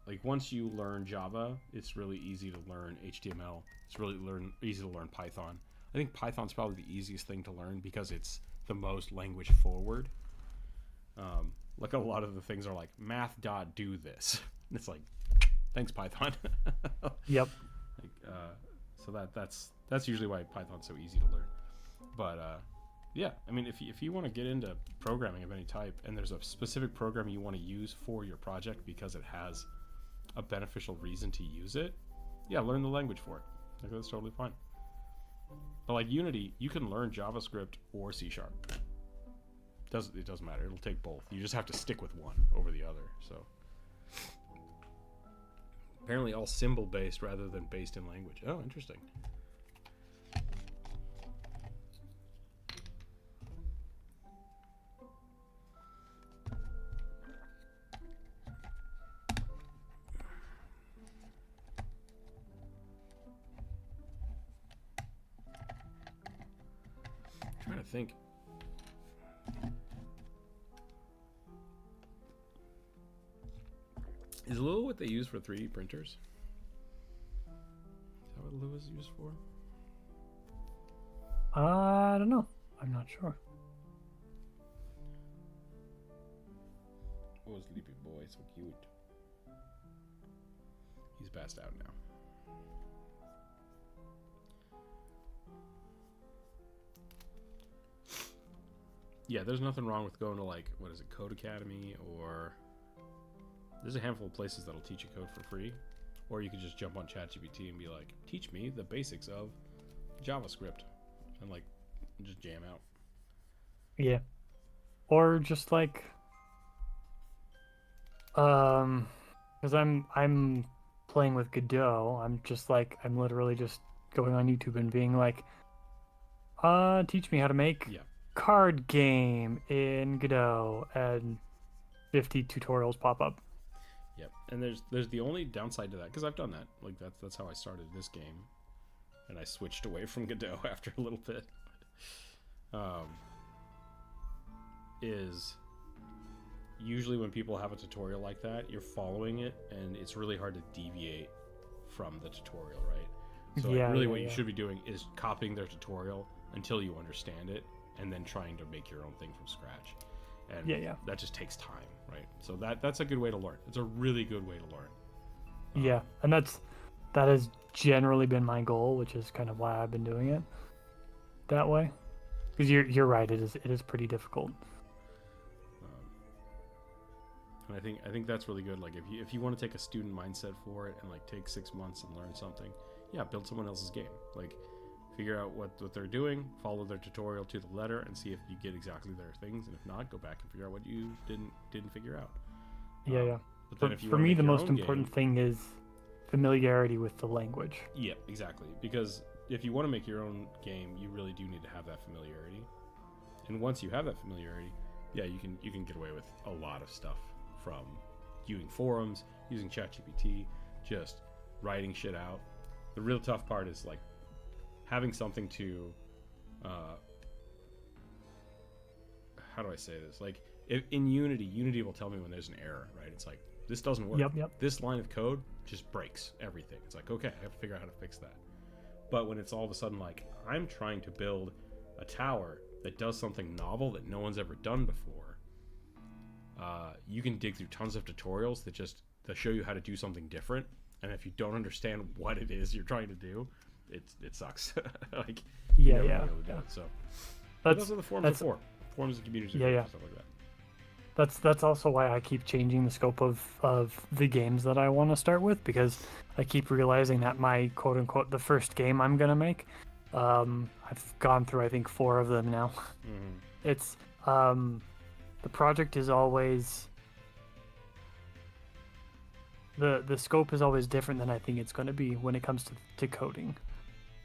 like once you learn Java, it's really easy to learn HTML. It's really easy to learn Python. I think Python's probably the easiest thing to learn because it's the most language forward. Like a lot of the things are like math dot do this. And it's like, thanks Python. Yep. So that's usually why Python's so easy to learn. But yeah, I mean, if you want to get into programming of any type, and there's a specific program you want to use for your project because it has a beneficial reason to use it, yeah, learn the language for it. Like, that's totally fine. But like Unity, you can learn JavaScript or C#. It doesn't matter. It'll take both. You just have to stick with one over the other. So apparently all symbol based rather than based in language. Oh, interesting. think. Is Lua what they use for 3D printers? Is that what Lua is used for? I don't know. I'm not sure. Oh, sleepy boy, so cute. He's passed out now. Yeah, there's nothing wrong with going to, like, what is it, Code Academy, or there's a handful of places that'll teach you code for free, or you can just jump on ChatGPT and be like, teach me the basics of JavaScript, and like just jam out. Yeah. Or just like, because I'm playing with Godot. I'm literally just going on YouTube and being like, teach me how to make Yeah. card game in Godot, and 50 tutorials pop up. Yep. And there's the only downside to that, because I've done that. Like that's how I started this game, and I switched away from Godot after a little bit. Is usually when people have a tutorial like that, you're following it, and it's really hard to deviate from the tutorial, right? So Yeah, really yeah, what you yeah. should be doing is copying their tutorial until you understand it, and then trying to make your own thing from scratch. And Yeah. that just takes time, right? So that's a good way to learn. It's a really good way to learn. Yeah, and that has generally been my goal, which is kind of why I've been doing it that way. Because you're right, it is pretty difficult. And I think that's really good. Like if you want to take a student mindset for it and like take 6 months and learn something, yeah, build someone else's game. Like figure out what they're doing, follow their tutorial to the letter, and see if you get exactly their things. And if not, go back and figure out what you didn't figure out. Yeah. But then if you For wanna me, make the your most own important game, thing is familiarity with the language. yeah, exactly. Because if you want to make your own game, you really do need to have that familiarity. And once you have that familiarity, yeah, you can get away with a lot of stuff, from using forums, using ChatGPT, just writing shit out. The real tough part is like having something to how do I say this? Like in Unity will tell me when there's an error, right? It's like this doesn't work. Yep. This line of code just breaks everything. It's like, okay, I have to figure out how to fix that. But when it's all of a sudden like I'm trying to build a tower that does something novel that no one's ever done before, you can dig through tons of tutorials that show you how to do something different. And if you don't understand what it is you're trying to do, it sucks. Like you never know how to do it. So those are the forums are for. Forums and communities are for stuff like that. That's also why I keep changing the scope of the games that I want to start with, because I keep realizing that my quote unquote the first game I'm gonna make, I've gone through I think 4 of them now. Mm-hmm. It's the project is always the scope is always different than I think it's going to be when it comes to coding,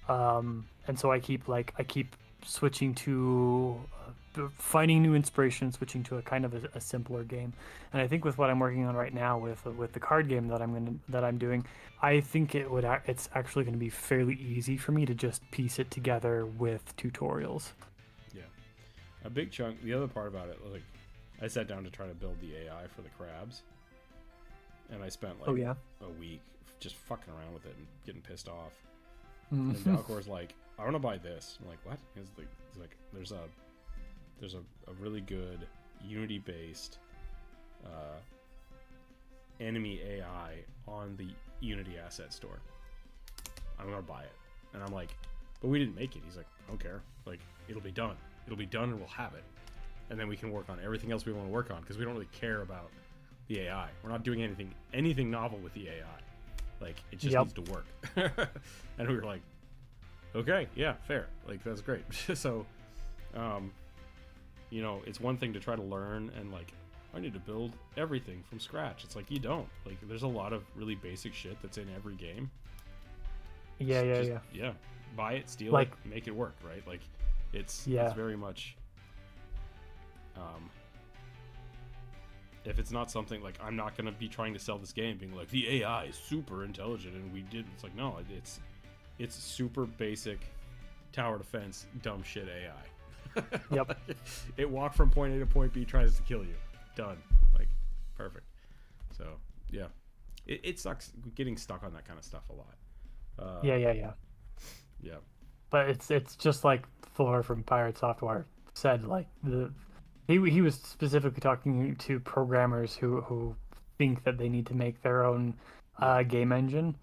and so I keep switching to finding new inspiration, switching to a kind of a simpler game. And I think with what I'm working on right now with the card game that I'm doing, I think it's actually going to be fairly easy for me to just piece it together with tutorials. Yeah, a big chunk. The other part about it, like I sat down to try to build the AI for the crabs, and I spent like a week just fucking around with it and getting pissed off. And Dalcor's like, I want to buy this. I'm like, what? He's like, there's a really good Unity-based enemy AI on the Unity asset store. I'm gonna buy it. And I'm like, but we didn't make it. He's like, I don't care. Like, it'll be done. It'll be done, and we'll have it. And then we can work on everything else we want to work on, because we don't really care about the AI. We're not doing anything novel with the AI. Like, it just needs to work. And we were like, okay, yeah, fair. Like, that's great. So, you know, it's one thing to try to learn and like, I need to build everything from scratch. It's like, you don't. Like, there's a lot of really basic shit that's in every game. Yeah. Buy it, steal it, make it work, right? Like, it's very much, if it's not something like, I'm not going to be trying to sell this game being like, the AI is super intelligent and we did. It's like, no, it's super basic tower defense, dumb shit AI. Yep. It walked from point A to point B, tries to kill you. Done. Like, perfect. So, yeah. It sucks getting stuck on that kind of stuff a lot. Yeah, yeah, yeah. Yeah. But it's just like Thor from Pirate Software said, like he was specifically talking to programmers who think that they need to make their own game engine.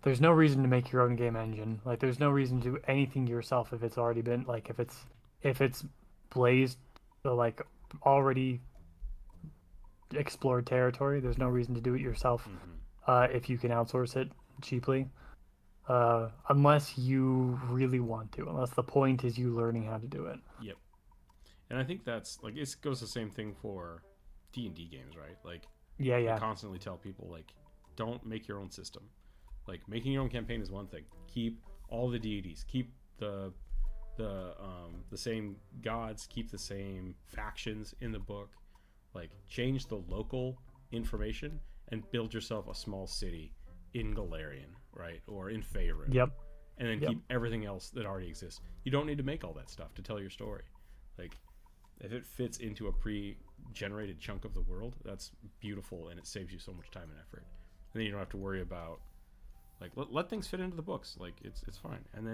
There's no reason to make your own game engine. Like there's no reason to do anything yourself if it's already been like if it's blazed like already explored territory. There's no reason to do it yourself if you can outsource it cheaply. Unless you really want to, unless the point is you learning how to do it. Yep. And I think that's like it goes the same thing for D&D games, right? Like Yeah, I yeah, constantly tell people like don't make your own system. Like making your own campaign is one thing. Keep all the deities, keep the same gods, keep the same factions in the book. Like change the local information and build yourself a small city in Galarian, right? Or in Faerun. yep, And then yep. keep everything else that already exists. You don't need to make all that stuff to tell your story. Like if it fits into a pre-generated chunk of the world, that's beautiful and it saves you so much time and effort. And then you don't have to worry about like let things fit into the books. Like it's fine. And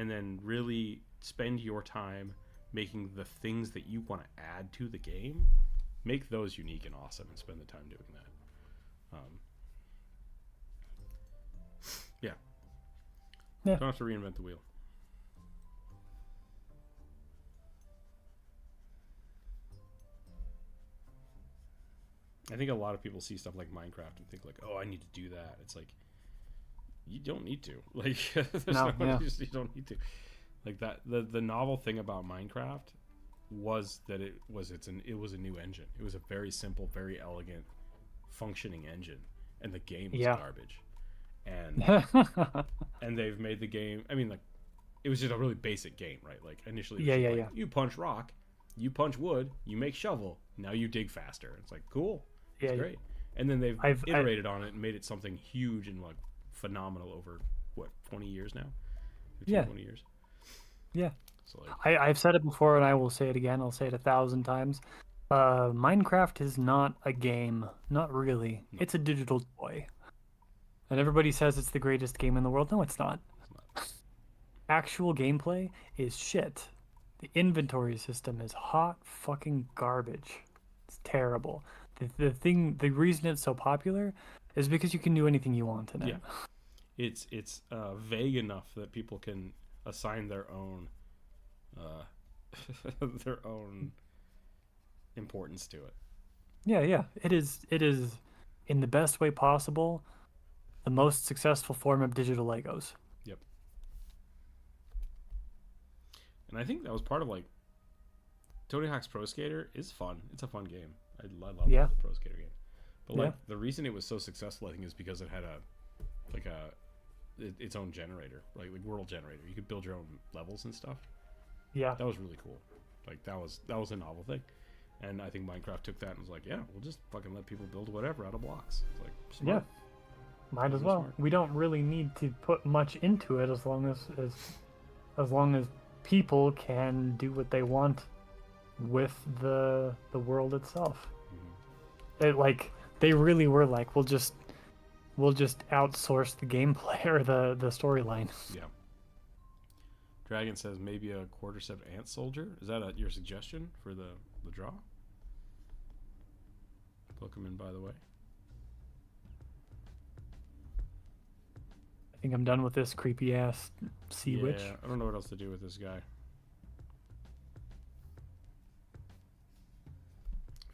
then really spend your time making the things that you want to add to the game, make those unique and awesome, and spend the time doing that. Yeah. Yeah. Don't have to reinvent the wheel. I think a lot of people see stuff like Minecraft and think like, "Oh, I need to do that." It's like you don't need to. Like, you don't need to. Like that. The novel thing about Minecraft was that it was a new engine. It was a very simple, very elegant, functioning engine, and the game was garbage. And they've made the game. I mean, like, it was just a really basic game, right? Like initially, it was you punch rock, you punch wood, you make shovel. Now you dig faster. It's like cool. It's great. And then they've iterated on it and made it something huge and like phenomenal over what 20 years now. 15, 20 years. Yeah. So like, I've said it before and I will say it again. I'll say it 1,000 times. Minecraft is not a game. Not really. No. It's a digital toy. And everybody says it's the greatest game in the world. No, it's not. Actual gameplay is shit. The inventory system is hot fucking garbage. It's terrible. The reason it's so popular is because you can do anything you want in it. Yeah. It's vague enough that people can assign their own their own importance to it. Yeah. It is in the best way possible the most successful form of digital Legos. Yep. And I think that was part of like Tony Hawk's Pro Skater is fun. It's a fun game. I love the Pro Skater game. But like the reason it was so successful, I think, is because it had its own generator, like world generator. You could build your own levels and stuff. Yeah, that was really cool. Like that was a novel thing, and I think Minecraft took that and was like, yeah, we'll just fucking let people build whatever out of blocks. It's like smart. Might as well. Smart. We don't really need to put much into it as long as people can do what they want with the world itself. It like they really were like, we'll just outsource the gameplay or the storyline. Yeah. Dragon says maybe a quartercept ant soldier. Is that your suggestion for the draw? Book him in, by the way. I think I'm done with this creepy ass sea witch. Yeah, I don't know what else to do with this guy.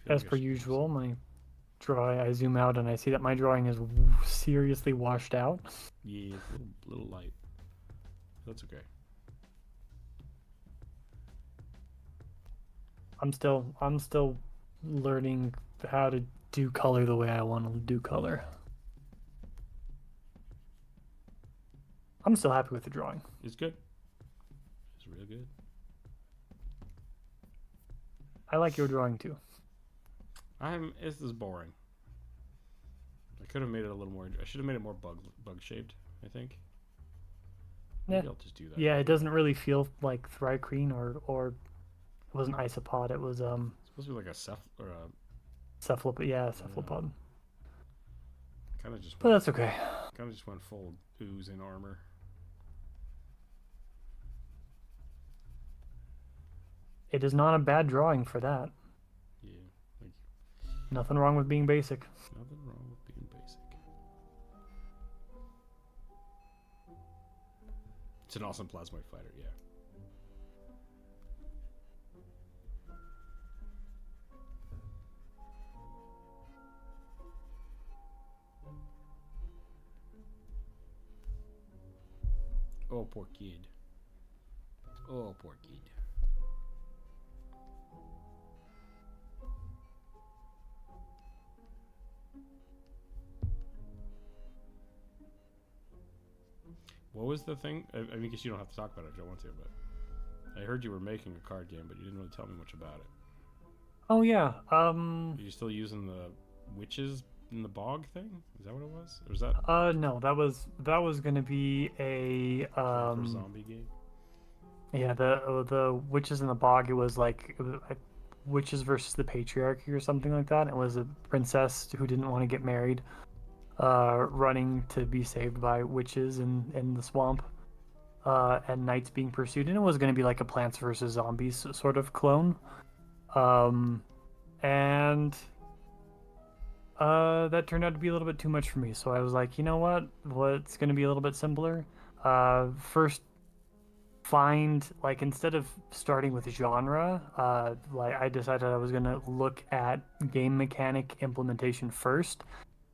As per usual, I zoom out and I see that my drawing is seriously washed out. Yeah, it's a little light. That's okay. I'm still learning how to do color the way I want to do color. I'm still happy with the drawing. It's good. It's real good. I like your drawing too. This is boring. I could have made it a little more. I should have made it more bug shaped, I think. Yeah. Maybe I'll just do that. Yeah, it doesn't really feel like Thri-kreen or it wasn't isopod, it was It's supposed to be like a or a cephalopod. Yeah, cephalopod. kind of just But went that's okay. full ooze in armor. It is not a bad drawing for that. Yeah, like Nothing wrong with being basic. nothing wrong with being basic. It's an awesome plasmoid fighter, yeah. Oh, poor kid. Oh, poor kid. What was the thing? I mean, guess you don't have to talk about it if you don't want to, but I heard you were making a card game, but you didn't really tell me much about it. Oh yeah. Are you still using the witches in the bog thing? Is that what it was? Or was that No, that was gonna be a for zombie game? yeah, the witches in the bog. It was like witches versus the patriarchy or something like that. It was a princess who didn't want to get married, running to be saved by witches in the swamp, and knights being pursued. And it was going to be like a Plants vs Zombies sort of clone. And that turned out to be a little bit too much for me. So I was like, you know what? What's going to be a little bit simpler? First, find like instead of starting with genre, like I decided I was going to look at game mechanic implementation first,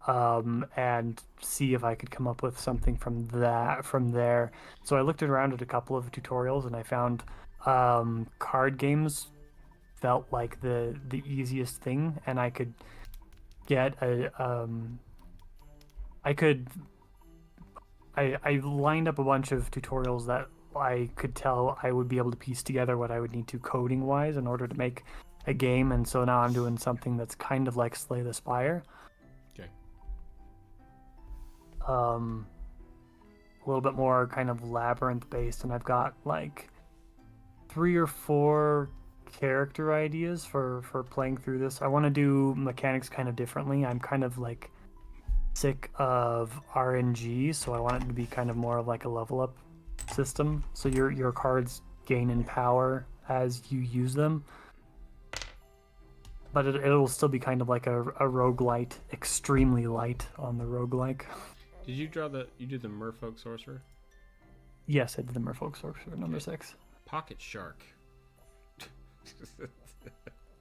and see if I could come up with something from there. So I looked around at a couple of tutorials and I found card games felt like the easiest thing, and I could get a I could I lined up a bunch of tutorials that I could tell I would be able to piece together what I would need to coding wise in order to make a game, and so now I'm doing something that's kind of like Slay the Spire. Okay. A little bit more kind of labyrinth based, and I've got like 3 or 4 character ideas for playing through this. I want to do mechanics kind of differently. I'm kind of like sick of RNG, so I want it to be kind of more of like a level up system. So your cards gain in power as you use them. But it'll still be kind of like a roguelite, extremely light on the roguelike. Did you did the Merfolk Sorcerer? Yes, I did the Merfolk Sorcerer, number 6. Pocket Shark.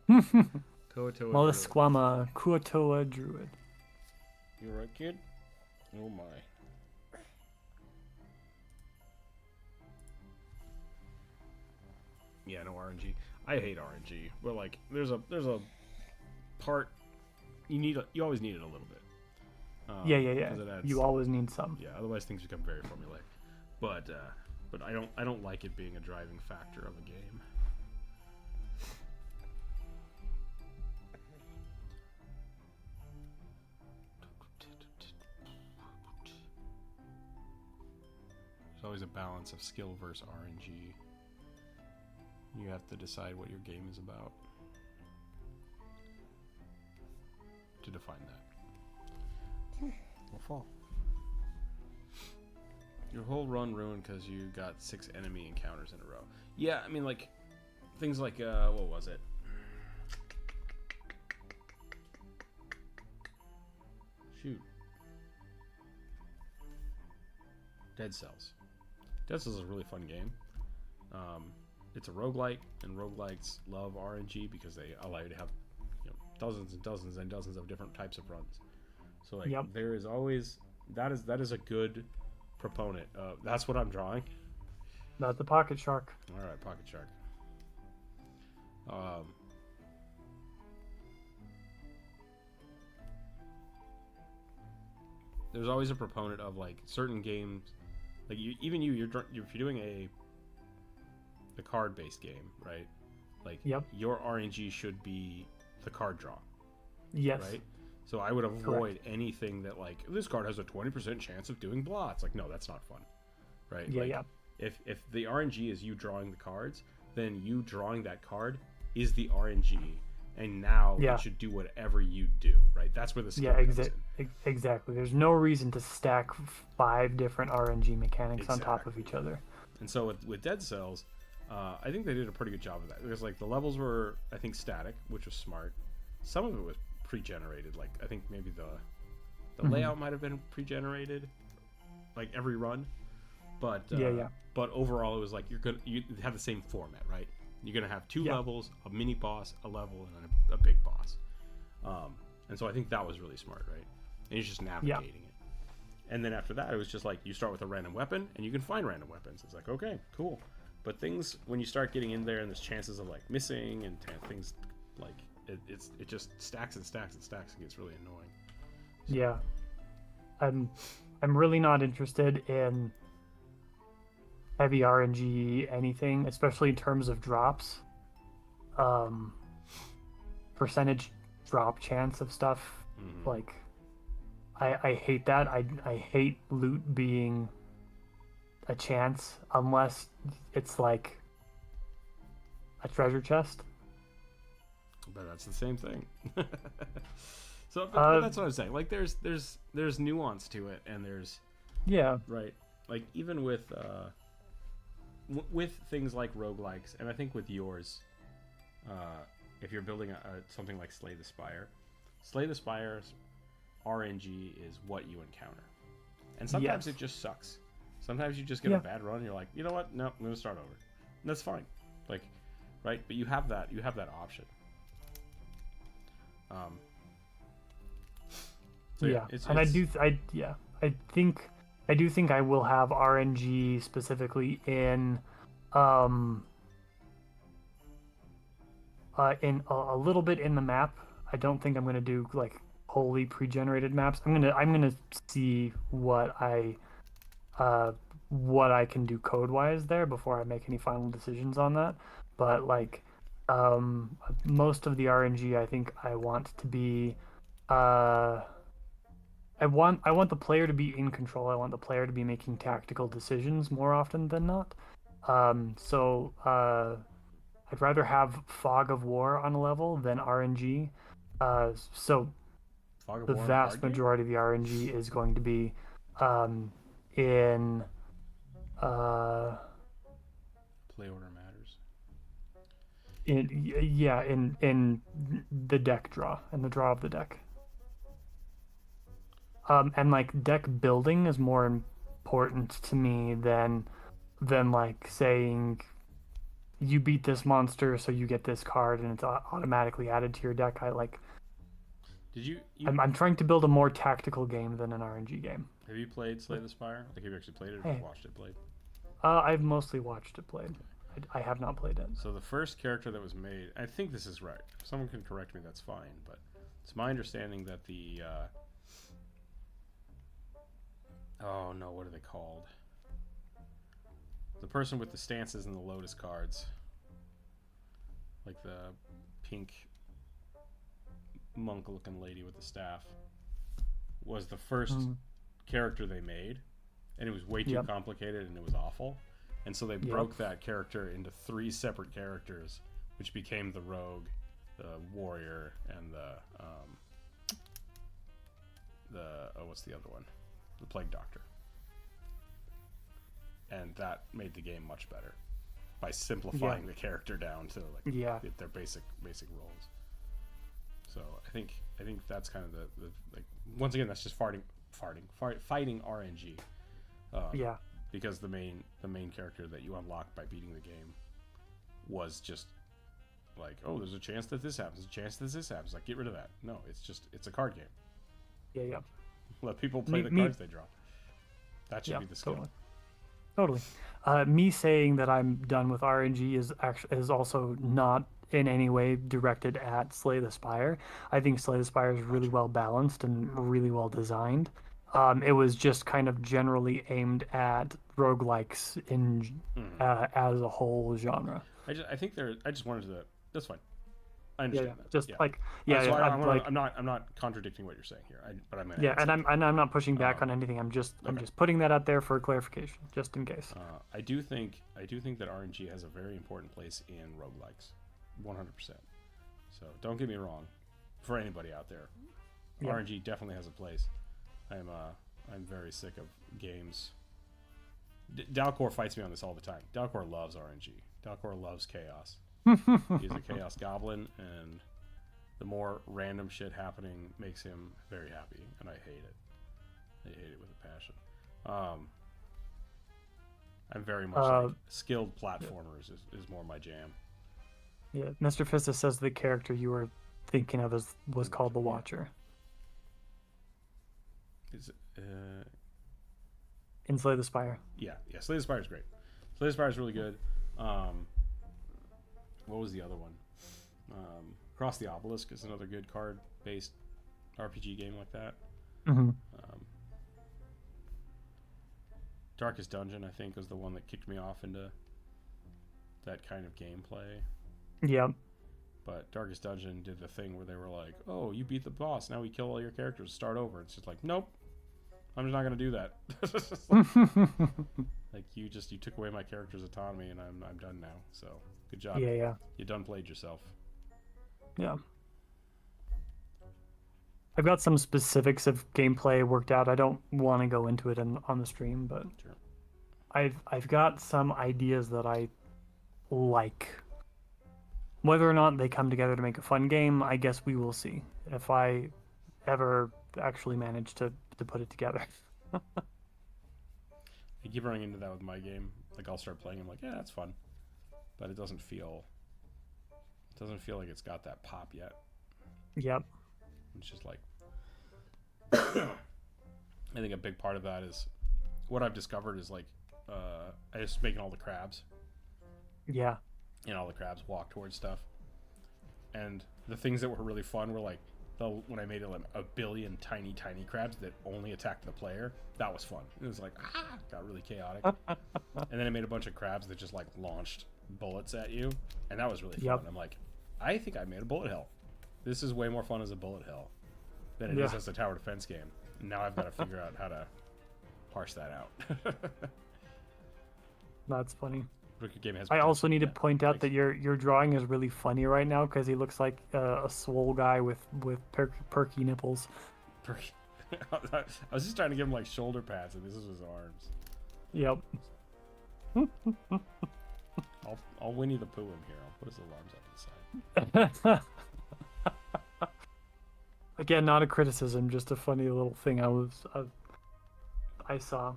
Mollusquama Kuotoa Druid. You alright, kid? Oh my. Yeah, no RNG. I hate RNG. But like, there's a part you always need it a little bit. Yeah. Adds, You always need some. Yeah, otherwise things become very formulaic. But I don't like it being a driving factor of a game. There's always a balance of skill versus RNG. You have to decide what your game is about to define that. Will fall. Your whole run ruined because you got 6 enemy encounters in a row. Yeah, I mean, like, things like, what was it? Shoot. Dead Cells. Dead Cells is a really fun game. It's a roguelike, and roguelikes love RNG because they allow you to have dozens and dozens and dozens of different types of runs. So like there is always that is a good proponent. That's what I'm drawing. Not the Pocket Shark. All right, Pocket Shark. There's always a proponent of like certain games, like if you're doing a card-based game, right? Like your RNG should be the card draw. Yes. Right? So I would avoid anything that like this card has a 20% chance of doing blah. It's like, no, that's not fun. Right? Yeah, like, yeah. If the RNG is you drawing the cards, then you drawing that card is the RNG, and now Yeah. it should do whatever you do, right? That's where the skill Yeah, comes in. exactly. There's no reason to stack 5 different RNG mechanics on top of Exactly. each other. And so with Dead Cells, I think they did a pretty good job of that, because like the levels were, I think, static, which was smart. Some of it was pre-generated. Like I think maybe the layout might have been pre-generated, like every run. But Yeah. but overall, it was like you have the same format, right? You're gonna have two Yeah. levels, a mini boss, a level, and then a big boss. And so I think that was really smart, right? And you're just navigating it. And then after that, it was just like you start with a random weapon, and you can find random weapons. It's like, okay, cool. But things, when you start getting in there, and there's chances of like missing and things, like it just stacks and stacks and stacks, and gets really annoying. Yeah. I'm really not interested in heavy RNG anything, especially in terms of drops. Percentage drop chance of stuff. Like I hate that. I hate loot being a chance unless it's like a treasure chest. But that's the same thing. So but that's what I'm saying. Like there's nuance to it, and there's Yeah. right, like even with with things like roguelikes, and I think with yours, if you're building something like Slay the Spire's RNG is what you encounter, and sometimes Yes. it just sucks. Sometimes you just get a bad run, and you're like, you know what? No, I'm gonna start over, and that's fine. Like, right? But you have that option. So Yeah, it's, and I do think I will have RNG specifically in a little bit in the map. I don't think I'm gonna do like wholly pre-generated maps. I'm gonna see what I can do code-wise there before I make any final decisions on that. But like most of the RNG, I think I want to be I want the player to be in control. I want the player to be making tactical decisions more often than not. I'd rather have Fog of War on a level than RNG. So Fog of the War in a card vast game? majority of the RNG is going to be in Play order matters. in the deck draw and the draw of the deck. And like deck building is more important to me than like saying you beat this monster so you get this card and it's automatically added to your deck. I like Did you I'm trying to build a more tactical game than an RNG game. have you played Slay the Spire? Like, have you actually played it, or Hey. just watched it played? I've mostly watched it played. I have not played it. So the first character that was made, I think this is right. If someone can correct me, that's fine. But it's my understanding that the oh no, what are they called? The person with the stances and the lotus cards, like the pink monk-looking lady with the staff, was the first character they made, and it was way too complicated and it was awful. And so they broke that character into 3 separate characters, which became the rogue, the warrior, and the what's the other one? The plague doctor. And that made the game much better by simplifying the character down to like their basic roles. So I think that's kind of the like, once again, that's just fighting RNG. Because the main character that you unlock by beating the game was just like, oh, there's a chance that this happens, a chance that this happens. Like, get rid of that. No, it's a card game. Yeah. Let people play the cards they draw. That should be the skill. Totally. Me saying that I'm done with RNG is also not in any way directed at Slay the Spire. I think Slay the Spire is really well balanced and really well designed. It was just kind of generally aimed at roguelikes in as a whole genre. I just wanted to. That's fine. I Yeah, understand that. just Yeah. like yeah, So yeah. I'm not contradicting what you're saying here. But I meant to Yeah, add and I'm not pushing back on Um, anything. I'm okay. just putting that out there for clarification, just in case. I do think that RNG has a very important place in roguelikes, 100%. So don't get me wrong, for anybody out there, Yeah. RNG definitely has a place. I'm very sick of games. Dalcor fights me on this all the time. Dalcor loves RNG. Dalcor loves chaos. He's a chaos goblin, and the more random shit happening makes him very happy, and I hate it. I hate it with a passion. I'm very much like skilled platformers is more my jam. Yeah, Mr. Fista says the character you were thinking of was called the Watcher. Is In Slay the Spire. yeah, Slay the Spire is great. Slay the Spire is really good. What was the other one? Cross the Obelisk is another good card-based RPG game like that. Mm-hmm. Darkest Dungeon, I think, was the one that kicked me off into that kind of gameplay. Yeah. But Darkest Dungeon did the thing where they were like, "Oh, you beat the boss. Now we kill all your characters. Start over." It's just like, nope. I'm just not gonna do that. Like you took away my character's autonomy, and I'm done now. So good job. Yeah. You done played yourself. Yeah. I've got some specifics of gameplay worked out. I don't want to go into it on the stream, but Sure. I've got some ideas that I like. Whether or not they come together to make a fun game, I guess we will see. If I ever actually manage to put it together. I keep running into that with my game. Like I'll start playing, I'm like, yeah, that's fun, but it doesn't feel like it's got that pop yet. Yep. It's just like I think a big part of that is what I've discovered is like I just making all the crabs. Yeah. And all the crabs walk towards stuff. And the things that were really fun were like when I made it like a billion tiny crabs that only attacked the player. That was fun. It was like got really chaotic. And then I made a bunch of crabs that just like launched bullets at you, and that was really fun. Yep. I'm like, I think I made a bullet hell. This is way more fun as a bullet hell than it is as a tower defense game. And now I've got to figure out how to parse that out. That's funny. Game has I also need to point out that your drawing is really funny right now because he looks like a swole guy with perky nipples. Perky. I was just trying to give him like shoulder pads, and this is his arms. Yep. I'll Winnie the Pooh him here. I'll put his alarms up to the side. Again, not a criticism, just a funny little thing I saw.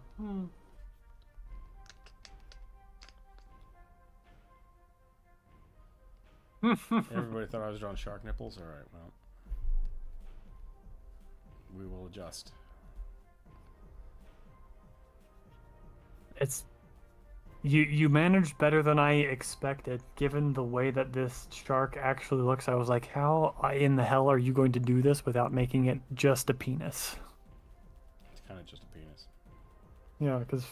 Everybody thought I was drawing shark nipples. All right, well, we will adjust. It's you managed better than I expected, given the way that this shark actually looks. I was like, how in the hell are you going to do this without making it just a penis? It's kind of just a penis. Yeah, because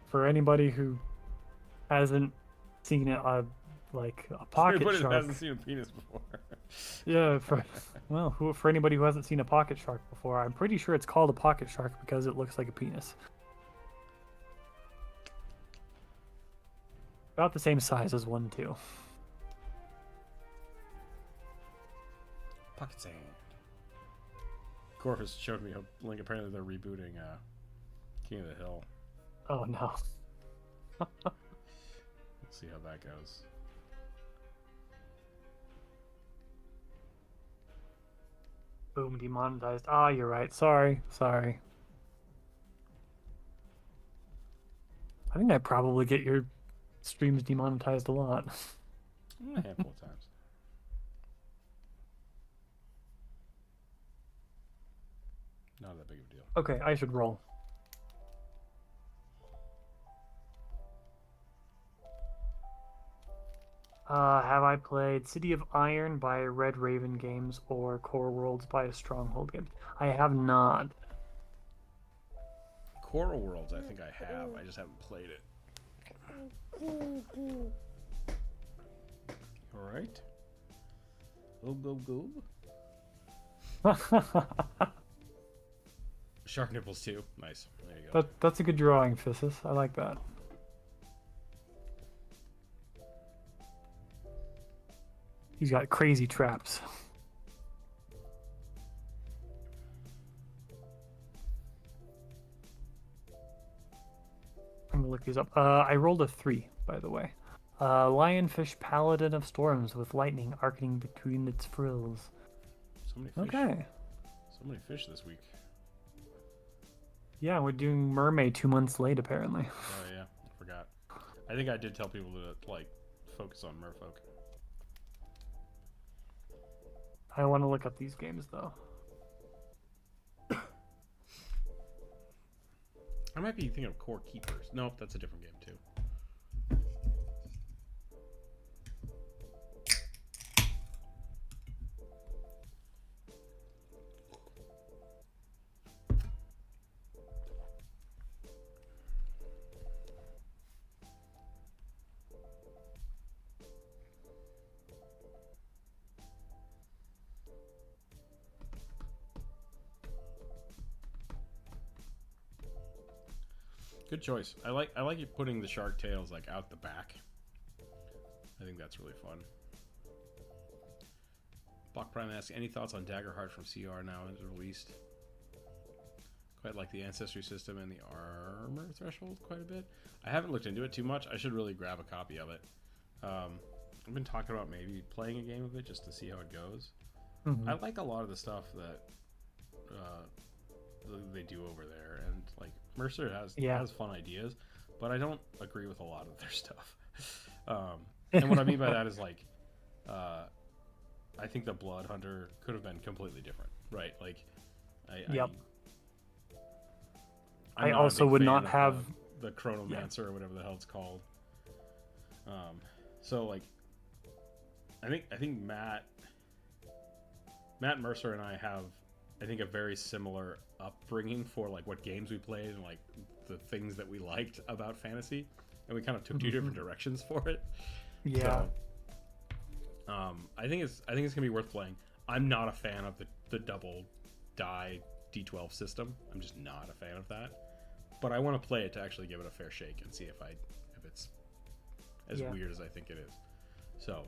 for anybody who hasn't seen it, like a pocket Everybody shark. hasn't seen a penis before. Yeah, for anybody who hasn't seen a pocket shark before, I'm pretty sure it's called a pocket shark because it looks like a penis. About the same size as one, too. Pocket sand. Corvus showed me a link. Apparently they're rebooting King of the Hill. Oh, no. Let's see how that goes. Boom, demonetized. Ah, you're right. Sorry. I think I probably get your streams demonetized a lot. A handful of times. Not that big of a deal. Okay, I should roll. Have I played City of Iron by Red Raven Games or Core Worlds by Stronghold Games? I have not. Coral Worlds, I think I have. I just haven't played it. All right. Goob, goob, goob. that Shark nipples too. Nice. There you go. that's a good drawing, Physis. I like that. He's got crazy traps. I'm gonna look these up. I rolled a 3, by the way. Lionfish paladin of storms with lightning arcing between its frills. So many fish. Okay. So many fish this week. Yeah, we're doing mermaid 2 months late, apparently. Oh yeah, I forgot. I think I did tell people to like focus on merfolk. I want to look up these games, though. I might be thinking of Core Keepers. Nope, that's a different game too. Good choice. I like you putting the shark tails like out the back. I think that's really fun. Bach Prime asks, any thoughts on Daggerheart from CR now as released? Quite like the ancestry system and the armor threshold quite a bit. I haven't looked into it too much. I should really grab a copy of it. I've been talking about maybe playing a game of it just to see how it goes. Mm-hmm. I like a lot of the stuff that they do over there, and like Mercer has fun ideas, but I don't agree with a lot of their stuff. And what I mean by that is like, I think the Blood Hunter could have been completely different, right? Like, I also would not have the Chronomancer or whatever the hell it's called. So like, I think Matt Mercer and I have, I think, a very similar upbringing for like what games we played and like the things that we liked about fantasy, and we kind of took two different directions for it. Yeah. So, I think it's gonna be worth playing. I'm not a fan of the double die D12 system. I'm just not a fan of that. But I want to play it to actually give it a fair shake and see if it's as weird as I think it is. So,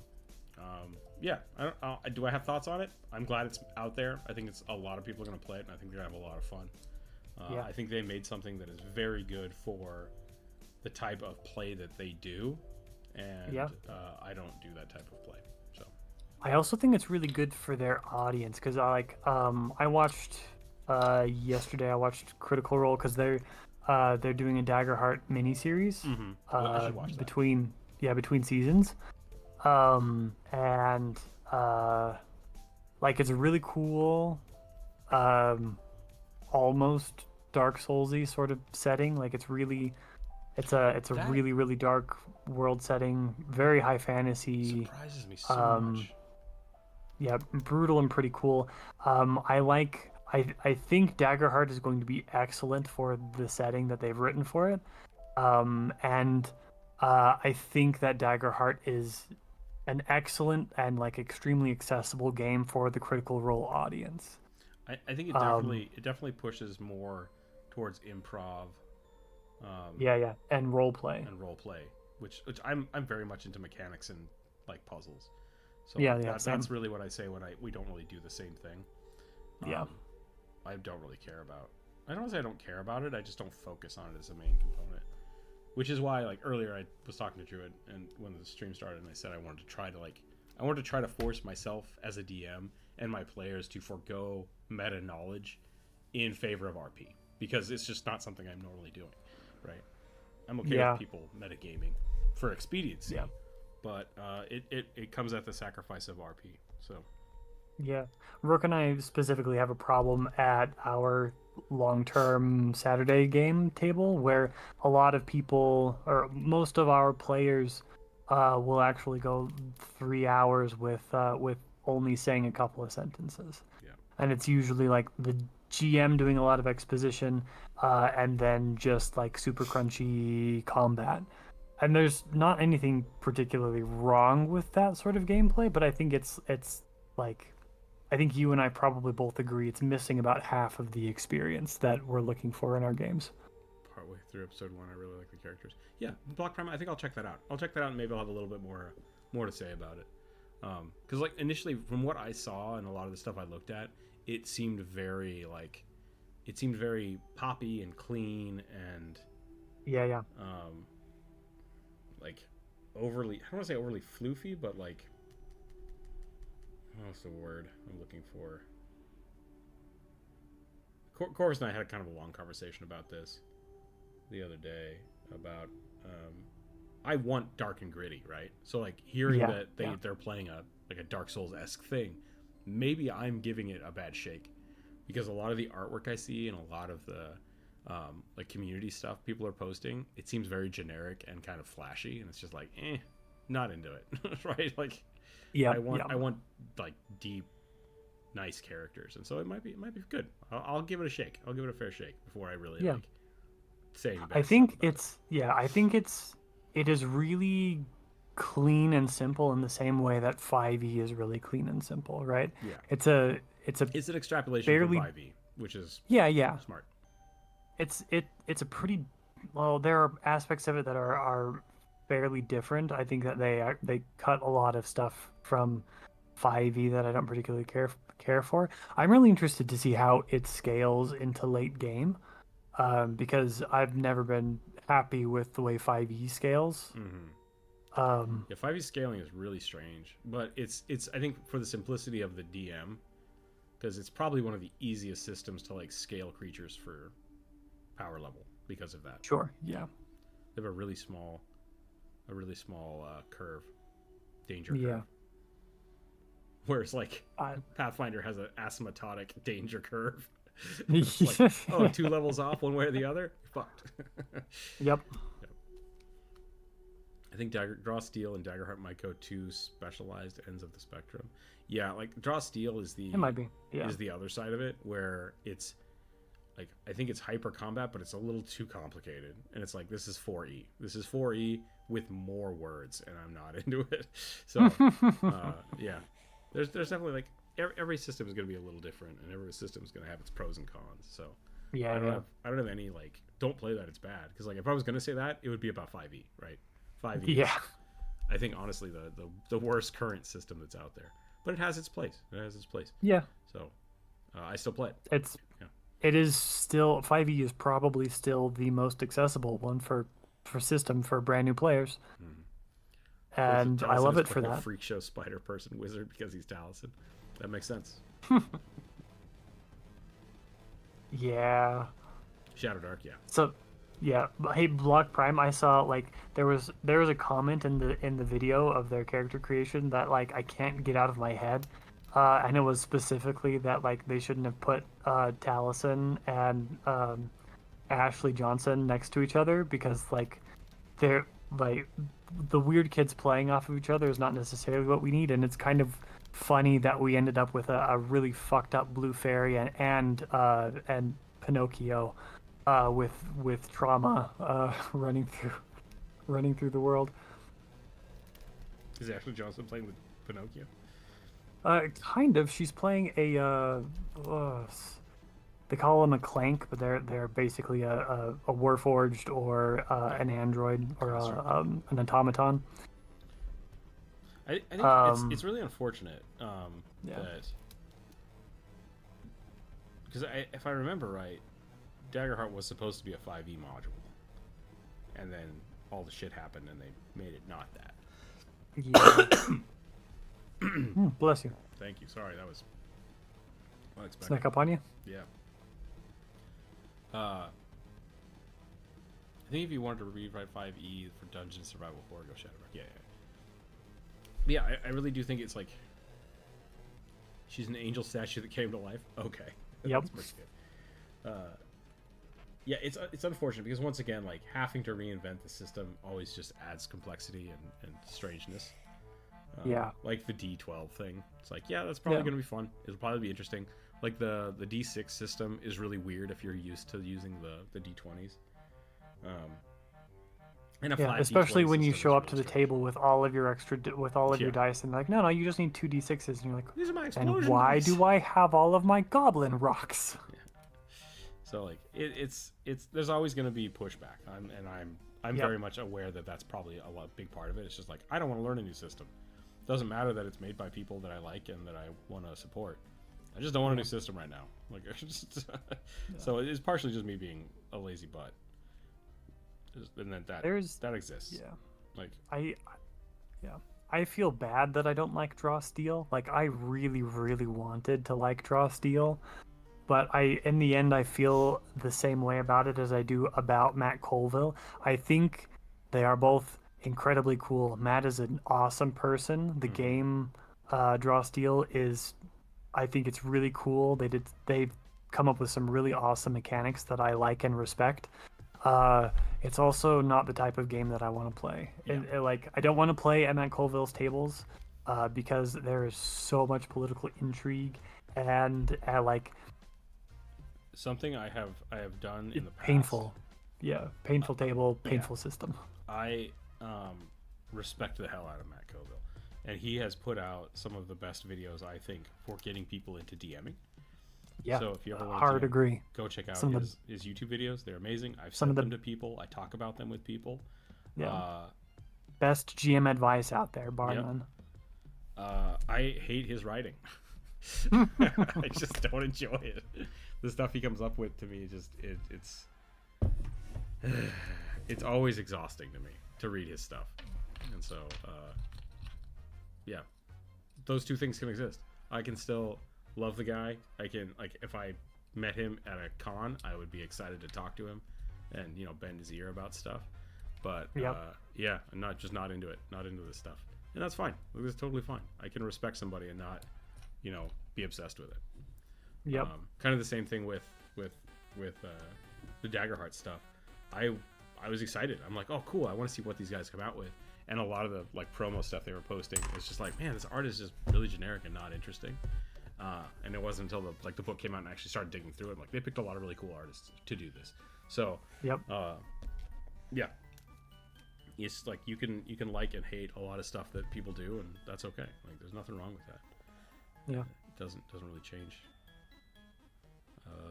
do I have thoughts on it? I'm glad it's out there. I think it's a lot of people are going to play it, and I think they're going to have a lot of fun. I think they made something that is very good for the type of play that they do, and I don't do that type of play. So I also think it's really good for their audience, because I watched yesterday. I watched Critical Role because they're doing a Daggerheart miniseries I should watch that. between seasons. And like it's a really cool, almost Dark Soulsy sort of setting. Like it's a really really dark world setting, very high fantasy. Surprises me so much. Yeah, brutal and pretty cool. I think Daggerheart is going to be excellent for the setting that they've written for it. And I think that Daggerheart is an excellent and like extremely accessible game for the Critical Role audience. I think it definitely pushes more towards improv. And role play. Which I'm very much into mechanics and like puzzles. So that's really what I say when we don't really do the same thing. I don't really care about. I don't say I don't care about it. I just don't focus on it as a main component. Which is why, like earlier, I was talking to Druid, and when the stream started, and I said I wanted to try to force myself as a DM and my players to forgo meta knowledge in favor of RP, because it's just not something I'm normally doing, right? I'm okay with people metagaming for expediency, but it comes at the sacrifice of RP. So yeah, Rook and I specifically have a problem at our long-term Saturday game table where a lot of people, or most of our players, will actually go 3 hours with only saying a couple of sentences. And it's usually like the GM doing a lot of exposition, and then just like super crunchy combat. And there's not anything particularly wrong with that sort of gameplay, but I think it's like I think you and I probably both agree it's missing about half of the experience that we're looking for in our games. Partway through episode 1, I really like the characters. Yeah, Block Prime. I think I'll check that out. I'll check that out, and maybe I'll have a little bit more to say about it. Because like initially, from what I saw and a lot of the stuff I looked at, it seemed very poppy and clean and Yeah, yeah. um, like overly. I don't want to say overly floofy, but like what's the word I'm looking for? Corvus and I had kind of a long conversation about this the other day about I want dark and gritty, right? So like hearing Yeah, that yeah. they're playing a like a Dark Souls-esque thing, maybe I'm giving it a bad shake because a lot of the artwork I see and a lot of the like community stuff people are posting, it seems very generic and kind of flashy, and it's just like, not into it, right? Like Yeah, yeah. I want like deep, nice characters, and so it might be good. I'll give it a shake. I'll give it a fair shake before I really Yeah. like say any I bad stuff think about it. it's yeah, I think it is really clean and simple in the same way that 5e is really clean and simple, right? Yeah, It's a it's an extrapolation from fairly 5e, which is yeah, yeah. smart. It's a pretty well, there are aspects of it that are fairly different. I think that they cut a lot of stuff from 5e that I don't particularly care for. I'm really interested to see how it scales into late game. Because I've never been happy with the way 5e scales. Mm-hmm. Um, Yeah, 5e scaling is really strange, but it's I think for the simplicity of the DM, because it's probably one of the easiest systems to like scale creatures for power level because of that. sure, yeah, They have a really small curve, danger yeah. curve. Whereas like I, Pathfinder has an asymptotic danger curve. It's like, oh, 2 levels off one way or the other, you're fucked. yep, I think Draw Steel and Daggerheart might go two specialized ends of the spectrum. Yeah, like Draw Steel it might be. Yeah, is the other side of it, where it's like I think it's hyper combat, but it's a little too complicated, and it's like this is 4e. This is 4e with more words, and I'm not into it. So yeah, there's definitely like every system is going to be a little different, and every system is going to have its pros and cons. So yeah, yeah, I don't have any like don't play that, it's bad, because like if I was going to say that, it would be about 5e, right? 5e yeah, is I think honestly the worst current system that's out there, but it has its place. It has its place. yeah. So I still play it. It's Yeah. it is still 5e is probably still the most accessible one for system for brand new players, Mm-hmm. and I Taliesin love is it for playing a that. freak show spider person wizard because he's Taliesin. That makes sense. Yeah. Shadow Dark, yeah. So, yeah. Hey, Block Prime. I saw like there was a comment in the video of their character creation that like I can't get out of my head, and it was specifically that like they shouldn't have put Taliesin and Ashley Johnson next to each other because like they're like the weird kids playing off of each other is not necessarily what we need, and it's kind of funny that we ended up with a really fucked up blue fairy and Pinocchio with trauma running through the world. Is Ashley Johnson playing the Pinocchio? Kind of. She's playing a they call them a clank, but they're basically a warforged or Yeah. an android or Construct. an automaton. I think it's really unfortunate Yeah. that because if I remember right, Daggerheart was supposed to be a 5e module, and then all the shit happened and they made it not that. Yeah. Bless you. Thank you. Sorry, that was unexpected. Snuck up on you. Yeah. I think if you wanted to rewrite 5e for Dungeon Survival Horror, go Shadowrun. Yeah, yeah. Yeah, I really do think it's like she's an angel statue that came to life. Okay. Yep. That's pretty good. Yeah, it's unfortunate because once again, like having to reinvent the system always just adds complexity and strangeness. Yeah. Like the D12 thing. It's like, yeah, that's probably Yeah. going to be fun. It'll probably be interesting. Like the D6 system is really weird if you're used to using the D20s. And a Yeah, flat especially d20 when you system is show up really to the strange. table with all of your with all of your Yeah, dice, and they're like, no, no, you just need two d6s, and you're like, these are my and explosion why dice. do I have all of my goblin rocks? Yeah. So like it's there's always going to be pushback. I'm Yep. very much aware that that's probably a big part of it. It's just like I don't want to learn a new system. It doesn't matter that it's made by people that I like and that I want to support. I just don't want a Yeah. new system right now. Like, just, Yeah. so it's partially just me being a lazy butt, and then There's that exists. yeah. Like, I yeah. I feel bad that I don't like draw steel. Like I really, really wanted to like draw steel, but in the end I feel the same way about it as I do about Matt Colville. I think they are both incredibly cool. Matt is an awesome person. The mm-hmm. game Draw Steel is, I think it's really cool. They've come up with some really awesome mechanics that I like and respect. It's also not the type of game that I want to play. Yeah. Like I don't want to play at Matt Colville's tables because there is so much political intrigue and like Something I have done in the past. painful. Yeah, painful table, Yeah. painful system. I respect the hell out of Matt Colville, and he has put out some of the best videos I think for getting people into DMing. Yeah, So if you ever want hard to agree. go check out Some of his YouTube videos, they're amazing. I've some sent of the them to people. I talk about them with people. yeah Uh, best GM advice out there, bar Yep. none. I hate his writing. I just don't enjoy it. The stuff he comes up with to me it's always exhausting to me to read his stuff. And so yeah, those two things can exist. I can still love the guy. I can, like, if I met him at a con, I would be excited to talk to him and bend his ear about stuff. But Yep. yeah, I'm not into it, not into this stuff, and that's fine. It's totally fine. I can respect somebody and not be obsessed with it. Yep. Kind of the same thing with the Daggerheart stuff. I was excited. I'm like, oh cool, I want to see what these guys come out with. And a lot of the like promo stuff they were posting, it's just like, man, this art is just really generic and not interesting. And it wasn't until the book came out and I actually started digging through it. Like, they picked a lot of really cool artists to do this. So Yep. yeah, it's like you can like and hate a lot of stuff that people do, and that's okay. Like, there's nothing wrong with that. Yeah. It doesn't really change.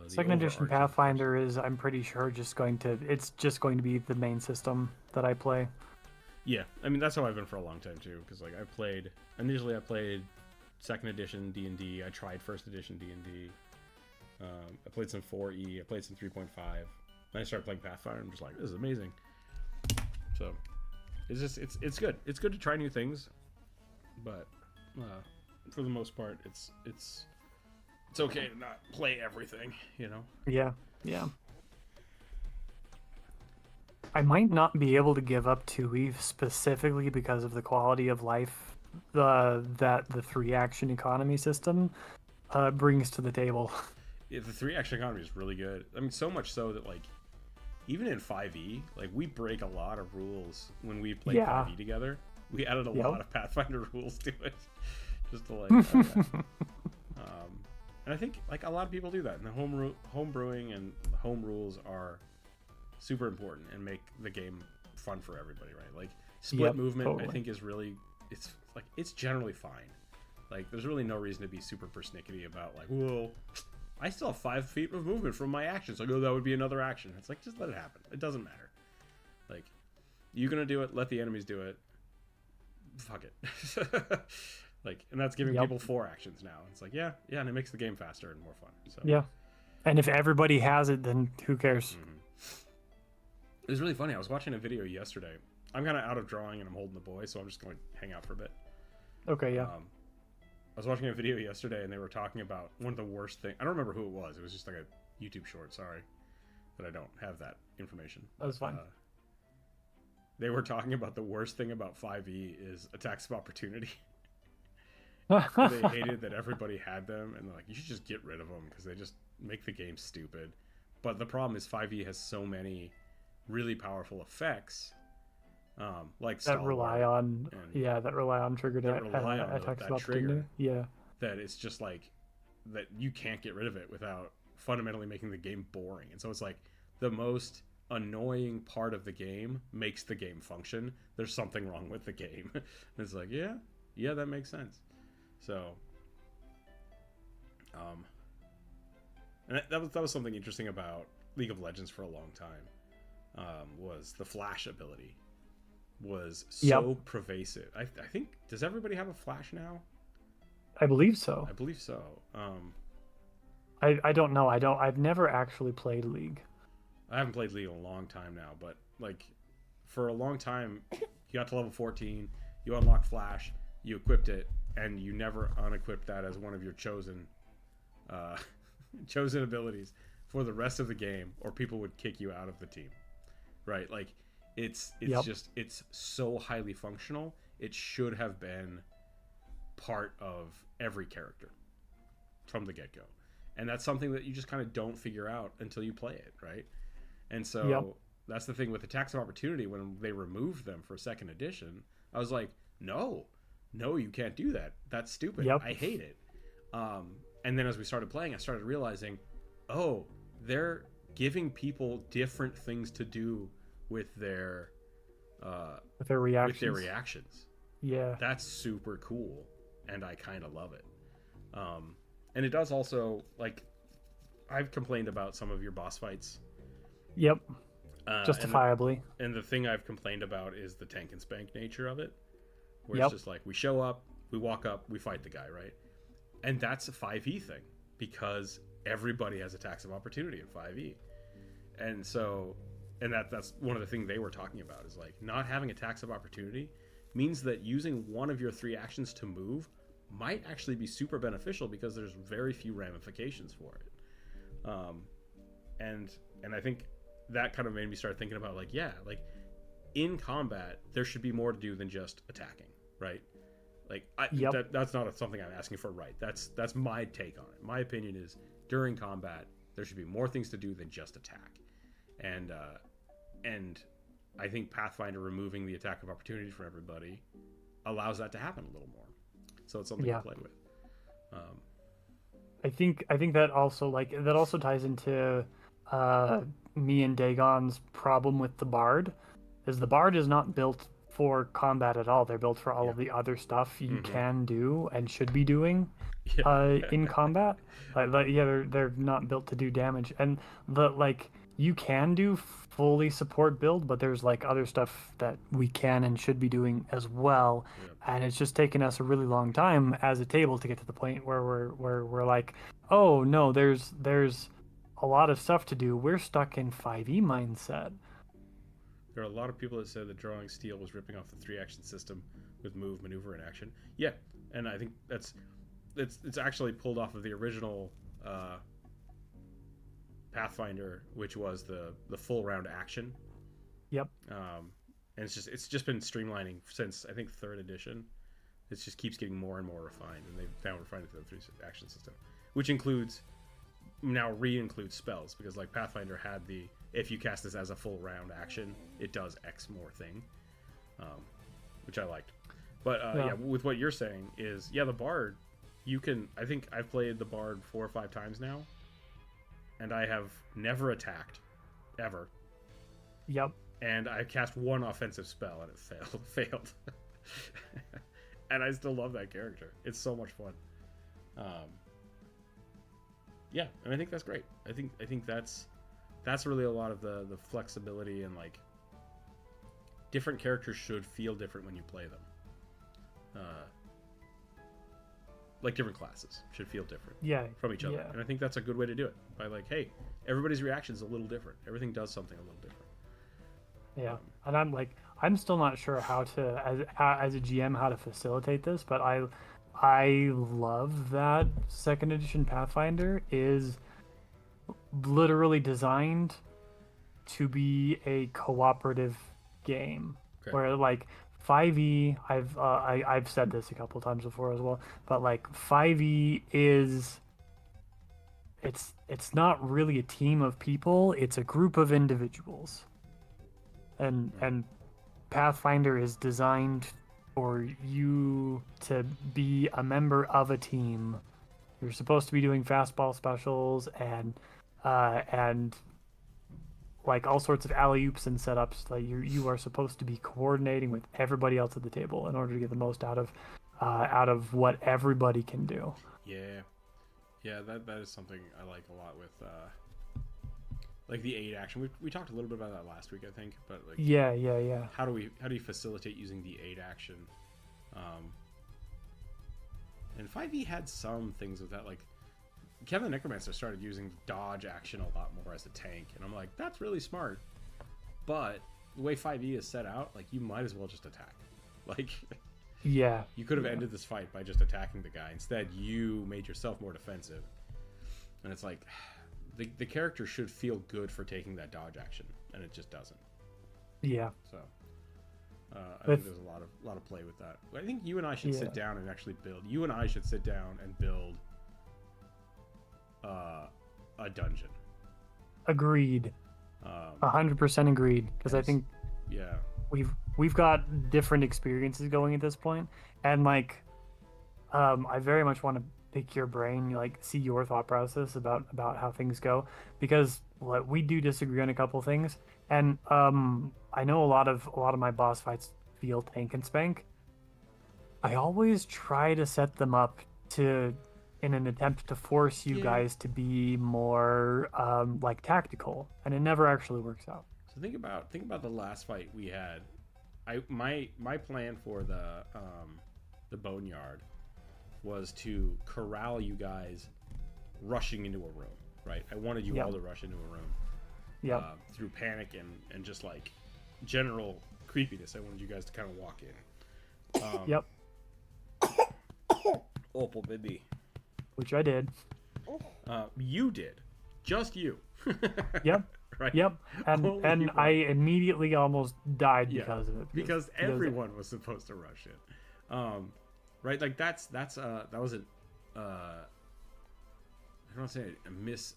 The Second edition overarching Pathfinder is, I'm pretty sure, it's just going to be the main system that I play. Yeah, I mean, that's how I've been for a long time too. Because like initially I played second edition D&D. I tried first edition D&D. I played some 4E. I played some 3.5. Then I started playing Pathfinder. I'm just like, this is amazing. So it's good. It's good to try new things, but for the most part, it's okay to not play everything. Yeah. Yeah. I might not be able to give up 2E specifically because of the quality of life that the 3-action economy system brings to the table. Yeah, the 3-action economy is really good. I mean, so much so that like even in 5e, like, we break a lot of rules when we play 5e together. We added a lot of Pathfinder rules to it, just to like. And I think like a lot of people do that. And the home brewing and home rules are super important and make the game fun for everybody, right? Like, split movement, totally. I think is really, it's generally fine. Like, there's really no reason to be super persnickety about like, well, I still have 5 feet of movement from my action, so I go, that would be another action. It's like, just let it happen. It doesn't matter. Like, you're gonna do it, let the enemies do it. Fuck it. Like, and that's giving people 4 actions now. It's like, yeah, and it makes the game faster and more fun. So yeah, and if everybody has it, then who cares? Mm-hmm. It was really funny. I was watching a video yesterday. I'm kind of out of drawing and I'm holding the boy, so I'm just going to hang out for a bit. Okay, yeah. I was watching a video yesterday and they were talking about one of the worst things. I don't remember who it was. It was just like a YouTube short. Sorry that I don't have that information. That's fine. They were talking about the worst thing about 5e is attacks of opportunity. They hated that everybody had them, and they're like, you should just get rid of them because they just make the game stupid. But the problem is 5e has so many really powerful effects, like that rely on triggered attacks of opportunity. Yeah, that it's just like that you can't get rid of it without fundamentally making the game boring. And so it's like the most annoying part of the game makes the game function. There's something wrong with the game. It's like, yeah, yeah, that makes sense. So, um, and that was something interesting about League of Legends for a long time. Was the flash ability was Yep, so pervasive. I think, does everybody have a flash now? I believe so. I believe so. I don't know. I've never actually played League. I haven't played League in a long time now, but like for a long time, you got to level 14, you unlocked Flash, you equipped it, and you never unequipped that as one of your chosen uh, chosen abilities for the rest of the game, or people would kick you out of the team. Right? Like it's Yep. just it's so highly functional. It should have been part of every character from the get go, and that's something that you just kind of don't figure out until you play it, right? And Yep. so that's the thing with attacks of opportunity. When they removed them for second edition, I was like, no, no, you can't do that. That's stupid. Yep. I hate it. And then as we started playing, I started realizing, oh, they're giving people different things to do with their uh, With their with their reactions. reactions. Yeah. That's super cool, and I kind of love it. And it does also, like, I've complained about some of your boss fights, Yep. and Justifiably. the thing I've complained about is the tank and spank nature of it, where it's Yep. just like we show up, we walk up, we fight the guy, right? And that's a 5e thing because everybody has attacks of opportunity in 5e, and so and that's one of the things they were talking about is like not having attacks of opportunity means that using one of your three actions to move might actually be super beneficial because there's very few ramifications for it. And I think that kind of made me start thinking about like, yeah, like in combat there should be more to do than just attacking, right? Like Yep. that's not something I'm asking for, right? That's my take on it. My opinion is during combat there should be more things to do than just attack, and I think Pathfinder removing the attack of opportunity for everybody allows that to happen a little more. So it's something to Yeah. play with. Um, I think that also ties into uh me and Dagon's problem with the Bard, is the Bard is not built for combat at all. They're built for all yeah. of the other stuff you Mm-hmm. can do and should be doing Yeah. in combat. Yeah, they're not built to do damage. And the like you can do fully support build, but there's like other stuff that we can and should be doing as well. Yep. And it's just taken us a really long time as a table to get to the point where we're like, oh no, there's a lot of stuff to do. We're stuck in 5e mindset. There are a lot of people that said that drawing steel was ripping off the three action system with move, maneuver, and action. Yeah, and I think it's actually pulled off of the original Pathfinder, which was the full round action. Yep. And it's just been streamlining since I think third edition. It just keeps getting more and more refined, and they've now refined it to the three action system, which includes now re-includes spells, because like Pathfinder had the if you cast this as a full round action, it does X more thing, which I liked. But yeah, with what you're saying is, yeah, the Bard, you can. I think I've played the Bard 4 or 5 times now, and I have never attacked, ever. Yep. And I cast one offensive spell and it failed. And I still love that character. It's so much fun. Yeah, and I think that's great. I think that's really a lot of the flexibility, and like different characters should feel different when you play them. Like different classes should feel different Yeah. from each other, Yeah. and I think that's a good way to do it. By like, hey, everybody's reaction is a little different. Everything does something a little different. Yeah, and I'm still not sure how to as a GM how to facilitate this, but I love that second edition Pathfinder is literally designed to be a cooperative game, Okay. where like 5e I've said this a couple of times before as well, but like 5e is it's not really a team of people, it's a group of individuals. And Pathfinder is designed for you to be a member of a team. You're supposed to be doing fastball specials and like all sorts of alley oops and setups. Like you are supposed to be coordinating with everybody else at the table in order to get the most out of what everybody can do. Yeah, yeah, that is something I like a lot with like the aid action. We talked a little bit about that last week, I think, but like Yeah. how do you facilitate using the aid action? And 5e had some things with that, like Kevin the Necromancer started using the dodge action a lot more as a tank, and I'm like, that's really smart. But the way 5e is set out, like you might as well just attack. Like Yeah. you could have ended this fight by just attacking the guy. Instead, you made yourself more defensive. And it's like the character should feel good for taking that dodge action, and it just doesn't. Yeah. So I think there's a lot of play with that. I think you and I should sit down and actually build. You and I should sit down and build a dungeon. Agreed. 100% agreed. Because I think yeah, we've got different experiences going at this point, and like I very much want to pick your brain, like see your thought process about how things go, because like, we do disagree on a couple things, and I know a lot of my boss fights feel tank and spank. I always try to set them up to in an attempt to force you guys to be more like tactical, and it never actually works out. So think about the last fight we had. My plan for the boneyard was to corral you guys rushing into a room, right? I wanted you all to rush into a room. Through panic and just like general creepiness. I wanted you guys to kind of walk in. Opal baby. Which I did. You did. Just you. Yep. Right? Yep. And I immediately almost died because of it. Because everyone was supposed to rush it. Right? Like that was a I don't want to say a miss.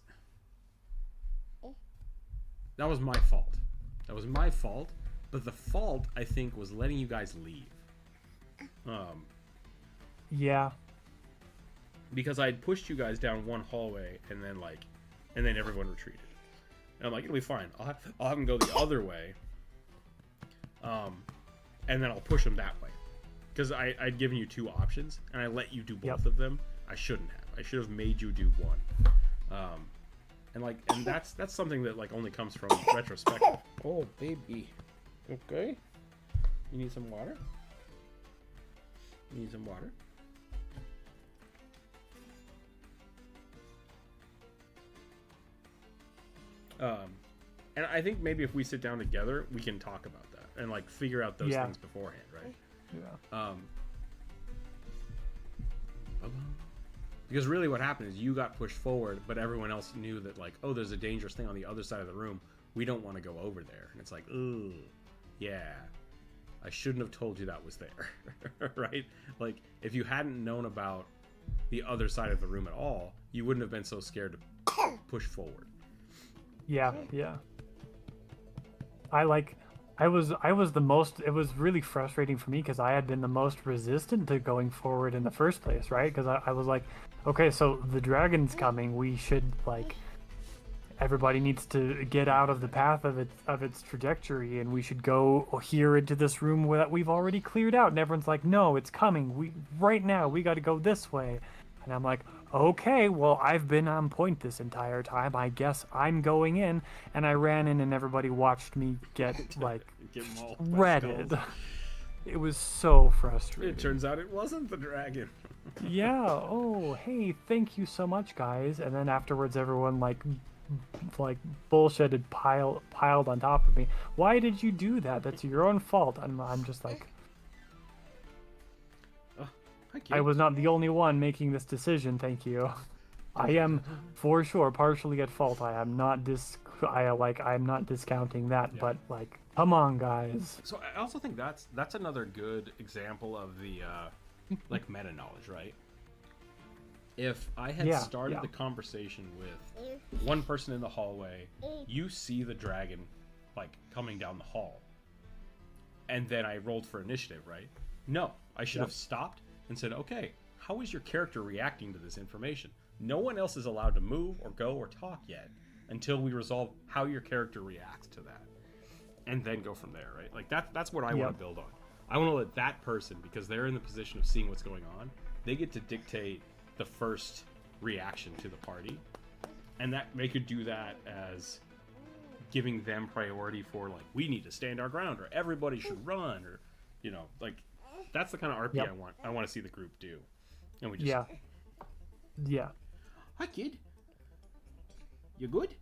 That was my fault. That was my fault. But the fault, I think, was letting you guys leave. Yeah. Because I'd pushed you guys down one hallway and then everyone retreated. And I'm like, it'll be fine. I'll have them go the other way. And then I'll push them that way. Because I'd given you two options, and I let you do both of them. I shouldn't have. I should have made you do one. And that's something that like only comes from retrospective. Oh baby, okay. You need some water? You need some water? And I think maybe if we sit down together, we can talk about that and like figure out those things beforehand, right? Yeah. Because really what happened is you got pushed forward, but everyone else knew that like, oh, there's a dangerous thing on the other side of the room. We don't want to go over there. And it's like, ooh, yeah, I shouldn't have told you that was there, right? Like if you hadn't known about the other side of the room at all, you wouldn't have been so scared to push forward. Yeah. I was the most, it was really frustrating for me because I had been the most resistant to going forward in the first place, right? Because I was like, okay, so the dragon's coming, we should like, everybody needs to get out of the path of its trajectory, and we should go here into this room that we've already cleared out. And everyone's like, no, it's coming. Right now, we got to go this way. And I'm like, okay, well, I've been on point this entire time. I guess I'm going in. And I ran in, and everybody watched me get like shredded. It was so frustrating. It turns out it wasn't the dragon. Yeah. Oh, hey, thank you so much, guys. And then afterwards, everyone like bullshitted piled on top of me. Why did you do that? That's your own fault. I'm just like, I was not the only one making this decision. Thank you. I am for sure partially at fault. I am not I'm not discounting that, but like, come on, guys. So I also think that's another good example of the like meta knowledge, right? If I had started the conversation with one person in the hallway, you see the dragon like coming down the hall, and then I rolled for initiative, right? No, I should have stopped and said, okay, how is your character reacting to this information? No one else is allowed to move or go or talk yet. until we resolve how your character reacts to that, and then go from there, right? Like that's what I want Yep. to build on. I want to let that person, because they're in the position of seeing what's going on, they get to dictate the first reaction to the party, and that they could do that as giving them priority for, like, we need to stand our ground, or everybody should run, or like that's the kind of RP Yep. I want to see the group do. And we just Yeah. Yeah. hi kid, you good?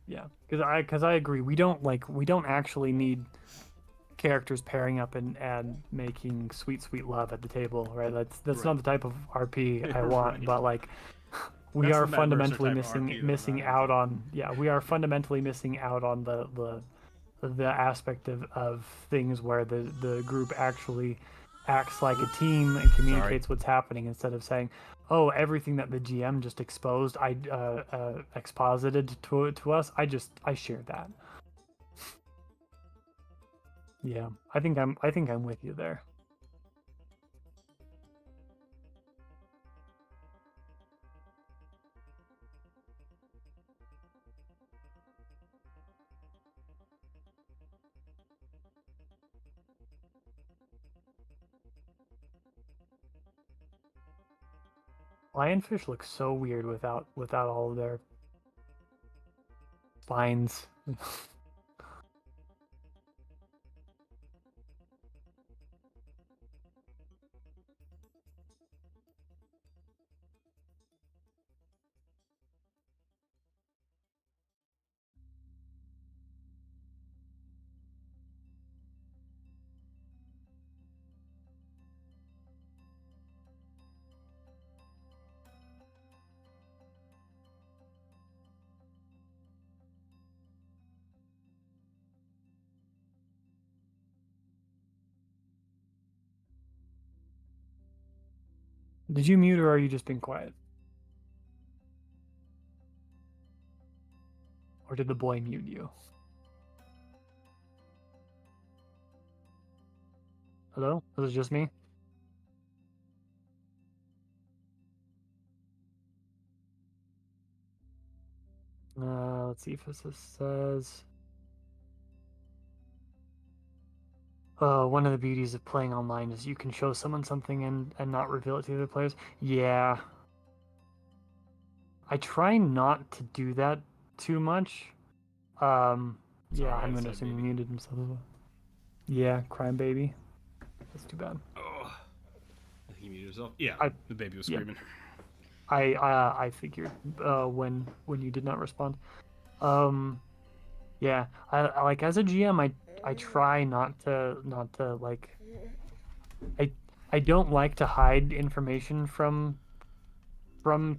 Yeah. Because I agree. We don't actually need characters pairing up and making sweet love at the table, right? That's Right. not the type of RP I want. Right. But like, we That's are the Matt Mercer fundamentally type of RP that I'm missing not out into. on. Yeah, we are fundamentally missing out on the aspect of things where the group actually acts like a team and communicates what's happening instead of saying, "Oh, everything that the GM just exposed, I exposited to us. I shared that." Yeah, I think I'm with you there. Lionfish look so weird without all of their spines. Did you mute or are you just being quiet? Or did the boy mute you? Hello? Was it just me? Let's see if this says. One of the beauties of playing online is you can show someone something and not reveal it to the other players. Yeah. I try not to do that too much. Yeah, Sorry, I'm I gonna said assume he baby. muted himself. Yeah, crime baby. That's too bad. Oh, I think he muted himself. Yeah, I the baby was yeah, screaming. I figured when you did not respond. Um, yeah, I like as a GM, I try not to like I I don't like to hide information from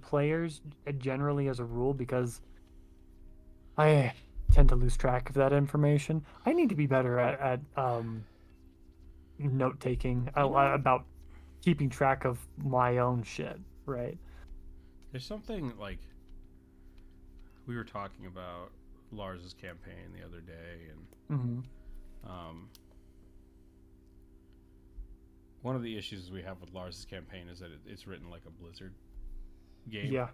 players generally as a rule because I tend to lose track of that information. I need to be better at note taking You know, about keeping track of my own shit, right? there's something like we were talking about Lars's campaign the other day, and Hmm. um, one of the issues we have with Lars's campaign is that it's written like a Blizzard game, Yeah,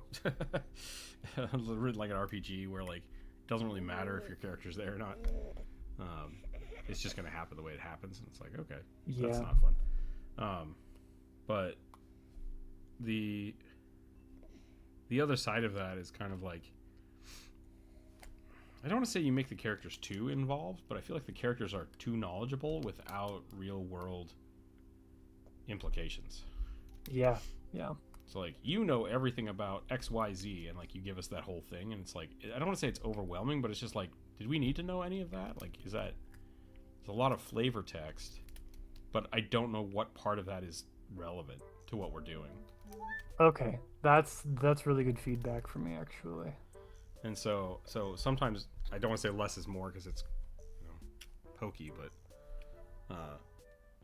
written like an RPG where like it doesn't really matter if your character's there or not. Um, it's just gonna happen the way it happens, and it's like, okay, that's yeah, not fun. But the the other side of that is kind of like, I don't want to say you make the characters too involved, but I feel like the characters are too knowledgeable without real world implications. yeah, yeah, So like, everything about XYZ, and like you give us that whole thing, and it's like, I don't want to say it's overwhelming, but it's just like, did we need to know any of that? Like, is that there's a lot of flavor text, but I don't know what part of that is relevant to what we're doing. Okay, that's really good feedback for me actually. And so sometimes I don't want to say less is more because it's pokey, but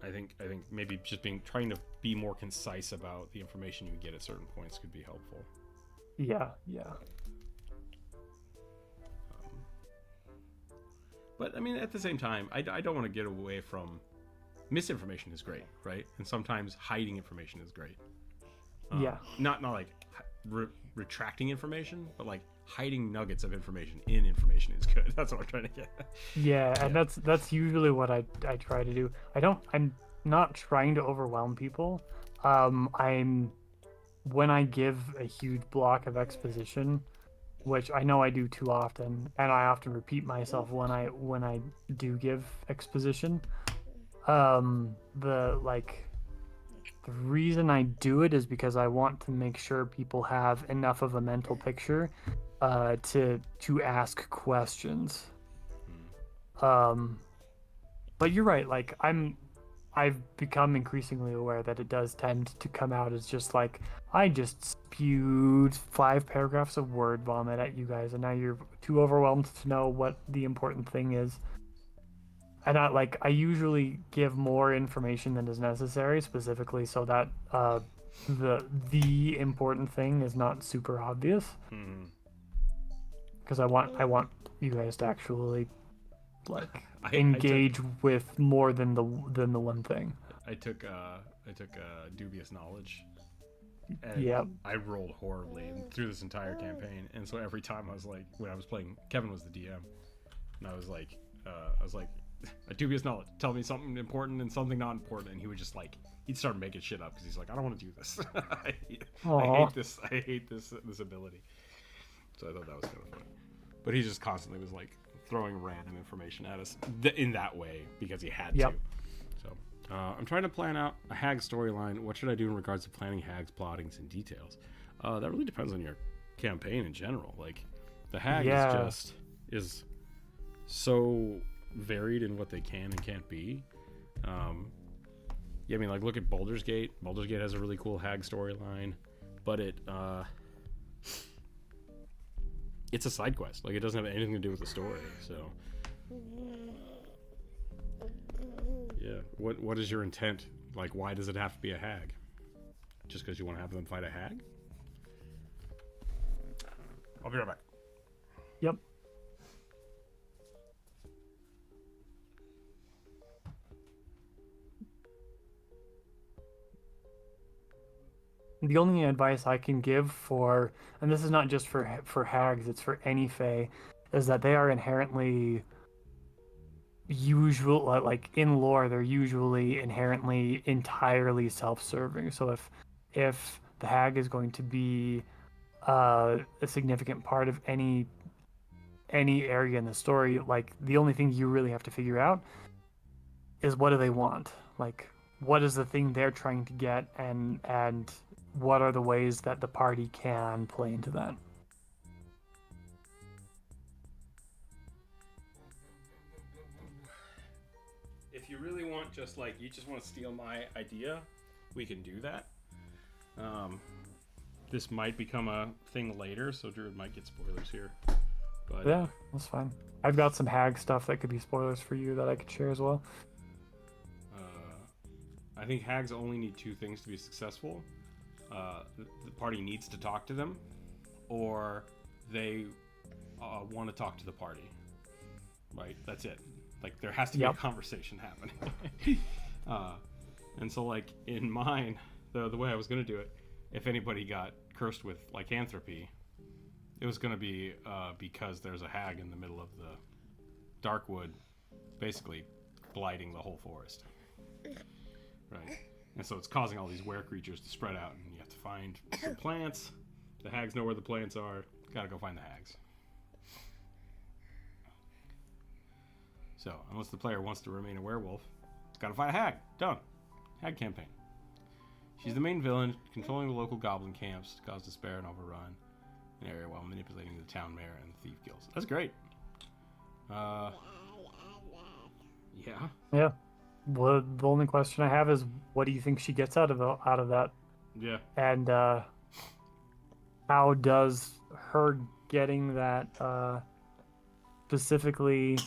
I think maybe just trying to be more concise about the information you get at certain points could be helpful. Yeah, yeah, But I mean, at the same time, I don't want to get away from misinformation is great, right? And sometimes hiding information is great. yeah, Not like retracting information, but like hiding nuggets of information in information is good. That's what I'm trying to get. Yeah, and that's usually what I try to do. I'm not trying to overwhelm people. I'm when I give a huge block of exposition, which I know I do too often, and I often repeat myself when I do give exposition. The like the reason I do it is because I want to make sure people have enough of a mental picture to ask questions. Um, but you're right, like I've become increasingly aware that it does tend to come out as just like I just spewed 5 paragraphs of word vomit at you guys, and now you're too overwhelmed to know what the important thing is. And I usually give more information than is necessary, specifically so that the important thing is not super obvious. Because I want you guys to actually like engage with more than the one thing. I took dubious knowledge, and Yep. I rolled horribly through this entire campaign. And so every time I was like, when I was playing, Kevin was the DM, and I was like, a dubious knowledge, tell me something important and something not important, and he would just like, he'd start making shit up because he's like, I don't want to do this. I hate this ability. So I thought that was kind of fun. But he just constantly was like throwing random information at us in that way because he had to. So I'm trying to plan out a hag storyline. What should I do in regards to planning hags, plottings, and details? That really depends on your campaign in general. Like the hag is so varied in what they can and can't be. Yeah, I mean, like look at Baldur's Gate. Baldur's Gate has a really cool hag storyline, but it's a side quest. Like it doesn't have anything to do with the story. So yeah, what is your intent? Like, why does it have to be a hag? Just because you want to have them fight a hag? I'll be right back. Yep. The only advice I can give for, and this is not just for hags, it's for any fae, is that they are inherently like in lore, they're usually inherently entirely self-serving. So if the hag is going to be a significant part of any area in the story, like the only thing you really have to figure out is what do they want? Like what is the thing they're trying to get, and what are the ways that the party can play into that? If you really want, just like you just want to steal my idea, we can do that. This might become a thing later, so Druid might get spoilers here. But yeah, that's fine. I've got some hag stuff that could be spoilers for you that I could share as well. I think hags only need 2 things to be successful. The party needs to talk to them, or they want to talk to the party. Right? That's it. Like, there has to be a conversation happening. And so, like, in mine, the way I was going to do it, if anybody got cursed with lycanthropy, it was going to be because there's a hag in the middle of the Darkwood, basically blighting the whole forest. Right? And so it's causing all these were creatures to spread out, and you have to find some plants. The hags know where the plants are. Gotta go find the hags. So, unless the player wants to remain a werewolf, gotta find a hag. Done. Hag campaign. She's the main villain, controlling the local goblin camps to cause despair and overrun an area while manipulating the town mayor and the thief guilds. That's great. Yeah. Yeah. Well, the only question I have is, what do you think she gets out of that? Yeah. And how does her getting that specifically?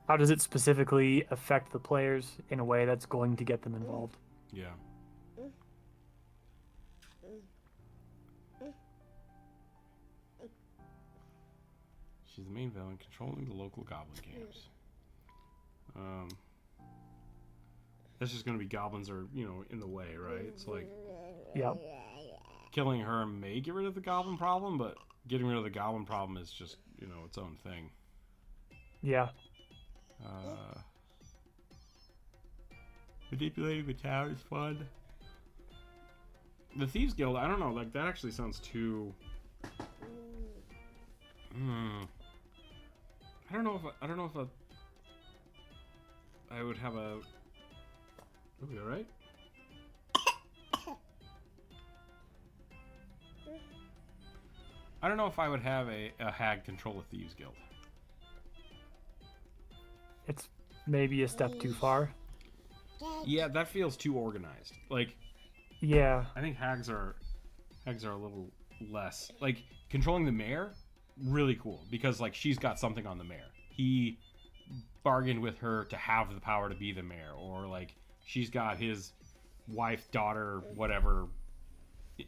How does it specifically affect the players in a way that's going to get them involved? Yeah. She's the main villain, controlling the local goblin camps. That's just going to be goblins are, in the way, right? It's like... Yeah. killing her may get rid of the goblin problem, but getting rid of the goblin problem is just, its own thing. Yeah. Manipulating the town is fun. The Thieves Guild, I don't know, like that actually sounds too. I don't know if I would have a. Are we all right? I don't know if I would have a hag control a Thieves Guild. It's maybe a step too far. Yeah, that feels too organized. Like, yeah, I think hags are a little less. Like, controlling the mayor, really cool because like she's got something on the mayor. He bargained with her to have the power to be the mayor, or like she's got his wife, daughter, whatever,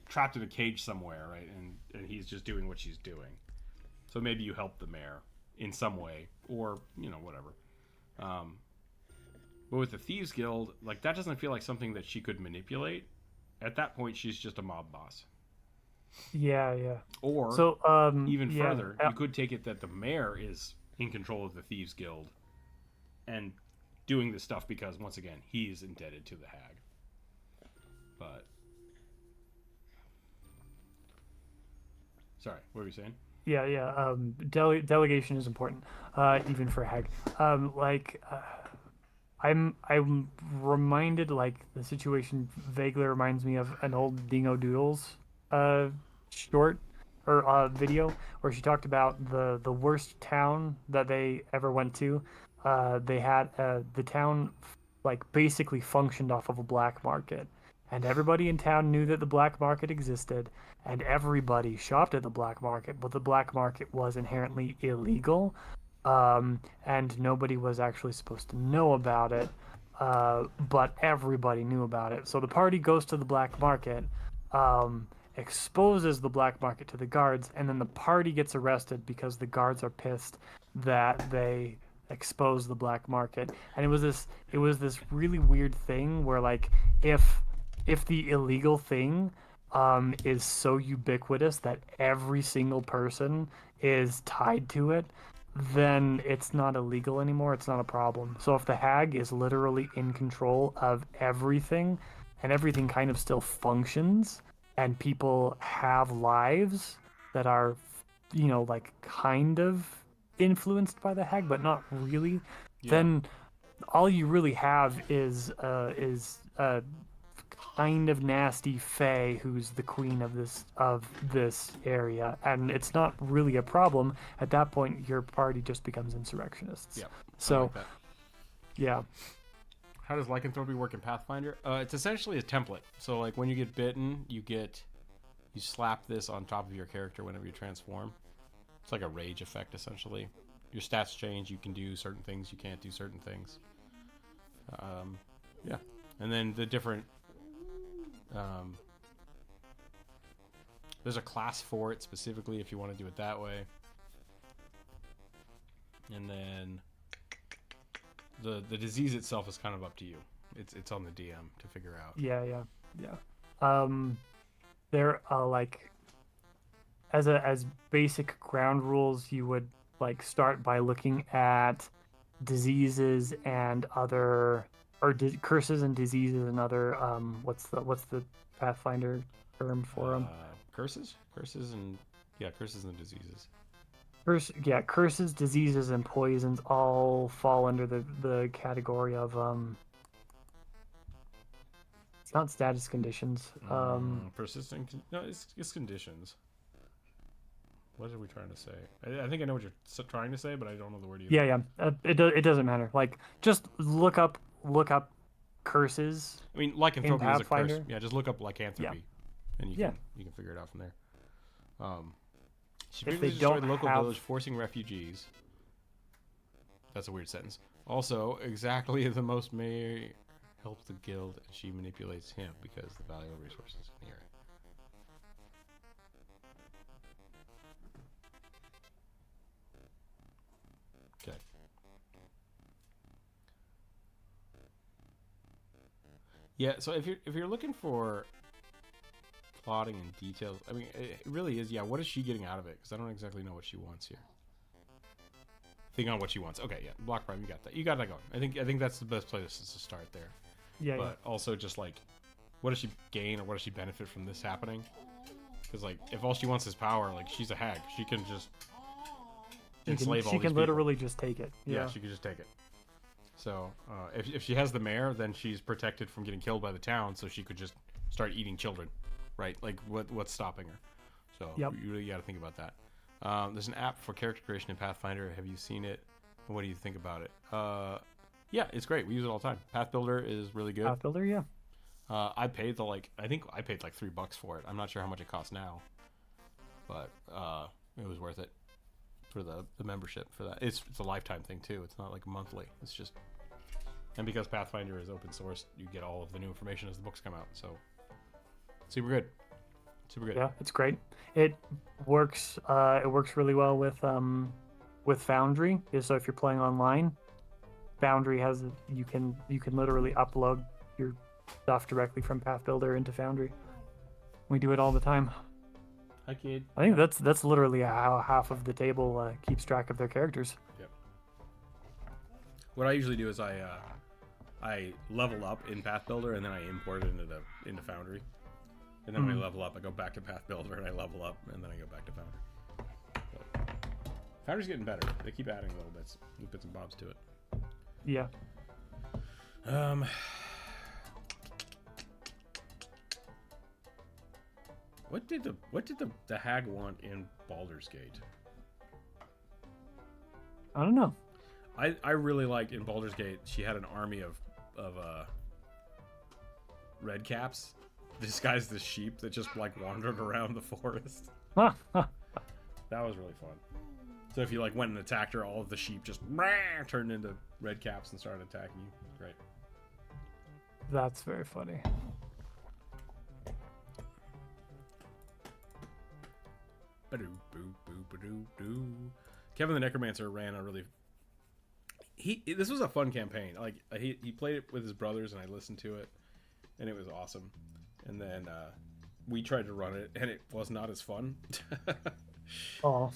trapped in a cage somewhere, right? And he's just doing what she's doing. So maybe you help the mayor in some way, or whatever. But with the Thieves Guild, like that doesn't feel like something that she could manipulate. At that point, she's just a mob boss. Yeah. Or so even further, you could take it that the mayor is in control of the Thieves Guild and doing this stuff because once again he's indebted to the hag. But sorry, what were you saying? Yeah. Delegation is important, even for hag. I'm reminded, like, the situation vaguely reminds me of an old Dingo Doodles short or video where she talked about the worst town that they ever went to. They had the town like basically functioned off of a black market, and everybody in town knew that the black market existed, and everybody shopped at the black market, but the black market was inherently illegal, and nobody was actually supposed to know about it, but everybody knew about it. So the party goes to the black market, exposes the black market to the guards, and then the party gets arrested because the guards are pissed that they exposed the black market. And it was this really weird thing where, like, if the illegal thing is so ubiquitous that every single person is tied to it, then it's not illegal anymore. It's not a problem. So if the hag is literally in control of everything, and everything kind of still functions, and people have lives that are, like, kind of influenced by the hag, but not really, then all you really have is a kind of nasty fae who's the queen of this area, and it's not really a problem. At that point, your party just becomes insurrectionists. Yeah. So, like that. Yeah. How does lycanthropy work in Pathfinder? It's essentially a template. So like when you get bitten, you slap this on top of your character whenever you transform. It's like a rage effect essentially. Your stats change. You can do certain things. You can't do certain things. Yeah. And then the different. There's a class for it specifically if you want to do it that way. And then the disease itself is kind of up to you. It's on the DM to figure out. Yeah. There like as basic ground rules, you would like start by looking at diseases and other curses and diseases and other what's the Pathfinder term for them? Curses and diseases. Curses, diseases, and poisons all fall under the category of it's not status conditions. Persistent. No, it's conditions. What are we trying to say? I think I know what you're trying to say, but I don't know the word either. Yeah. It doesn't matter. Like, just look up curses. I mean, lycanthropy is a curse. Yeah, just look up lycanthropy, and you can figure it out from there. She previously destroyed the local village, forcing refugees. That's a weird sentence. Also, exactly the most may help the guild, and she manipulates him because the valuable resources in here. Okay. Yeah, so if you're looking for plotting and details. I mean, it really is. Yeah, what is she getting out of it? Because I don't exactly know what she wants here. Think on what she wants. Okay, yeah, block prime. You got that. You got that going. I think that's the best place to start there. Yeah. But also just like, what does she gain or what does she benefit from this happening? Because like, if all she wants is power, like she's a hag. She can just enslave all these people. She can literally just take it. Yeah, she can just take it. So if she has the mayor, then she's protected from getting killed by the town. So she could just start eating children, right? Like what's stopping her? So you really got to think about that. There's an app for character creation in Pathfinder. Have you seen it? What do you think about it? Yeah, it's great. We use it all the time. Path Builder is really good. Path Builder, yeah. I paid I think I paid like $3 for it. I'm not sure how much it costs now, but it was worth it for the membership for that. It's a lifetime thing too. It's not like monthly. It's just, and because Pathfinder is open source, you get all of the new information as the books come out. So super good. Super good. Yeah, it's great. It works. It works really well with Foundry. So if you're playing online, Foundry has you can literally upload your stuff directly from Path Builder into Foundry. We do it all the time. Hi, kid. I think that's literally how half of the table keeps track of their characters. Yep. What I usually do is I level up in Path Builder and then I import it into Foundry. And then when I level up, I go back to Path Builder and I level up, and then I go back to Foundry. But Foundry's getting better. They keep adding little bits and bobs to it. Yeah. What did the hag want in Baldur's Gate? I don't know. I really liked in Baldur's Gate. She had an army of red caps disguised as sheep that just like wandered around the forest. That was really fun. So if you like went and attacked her, all of the sheep just turned into red caps and started attacking you. Great. That's very funny. Kevin the Necromancer ran a really. This was a fun campaign. Like he played it with his brothers, and I listened to it, and it was awesome. And then we tried to run it, and it was not as fun. Oh.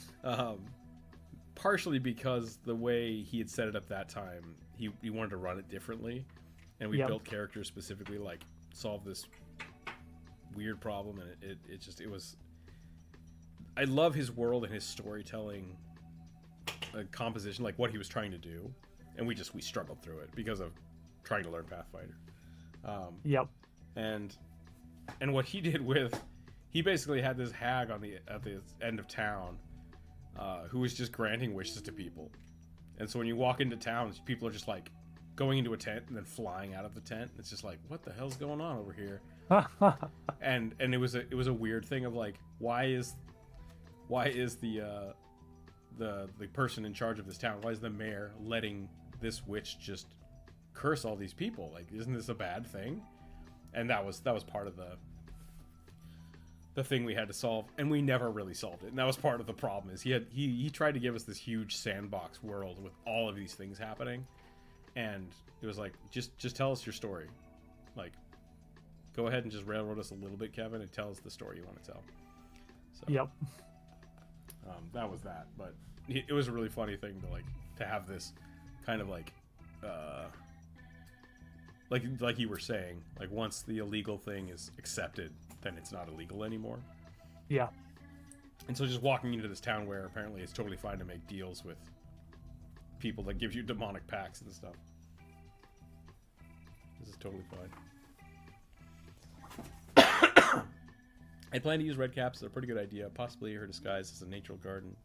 Partially because the way he had set it up that time, he wanted to run it differently, and we built characters specifically like solve this weird problem, and it was. I love his world and his storytelling composition, like what he was trying to do, and we struggled through it because of trying to learn Pathfinder. And what he did he basically had this hag at the end of town, who was just granting wishes to people, and so when you walk into town, people are just like going into a tent and then flying out of the tent. It's just like, what the hell's going on over here? and it was a weird thing of like, why is the person in charge of this town, why is the mayor letting this witch just curse all these people? Like, isn't this a bad thing? And that was part of the thing we had to solve, and we never really solved it. And that was part of the problem, is he tried to give us this huge sandbox world with all of these things happening, and it was like, just tell us your story. Like, go ahead and just railroad us a little bit, Kevin, and tell us the story you want to tell. So, that was that, but it was a really funny thing to have this kind of like you were saying, like once the illegal thing is accepted, then it's not illegal anymore. Yeah. And so just walking into this town where apparently it's totally fine to make deals with people that give you demonic pacts and stuff. This is totally fine. I plan to use red caps. They're a pretty good idea. Possibly her disguise as a natural garden.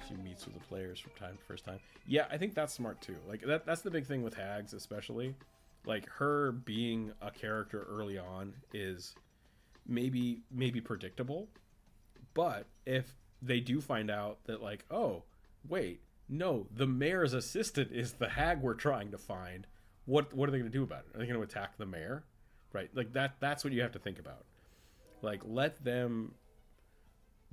She meets with the players from first time. Yeah, I think that's smart too. Like that's the big thing with hags, especially. Like her being a character early on is maybe predictable, but if they do find out that like, oh wait, no, the mayor's assistant is the hag we're trying to find, what are they going to do about it? Are they going to attack the mayor? Right? Like that's what you have to think about. Like,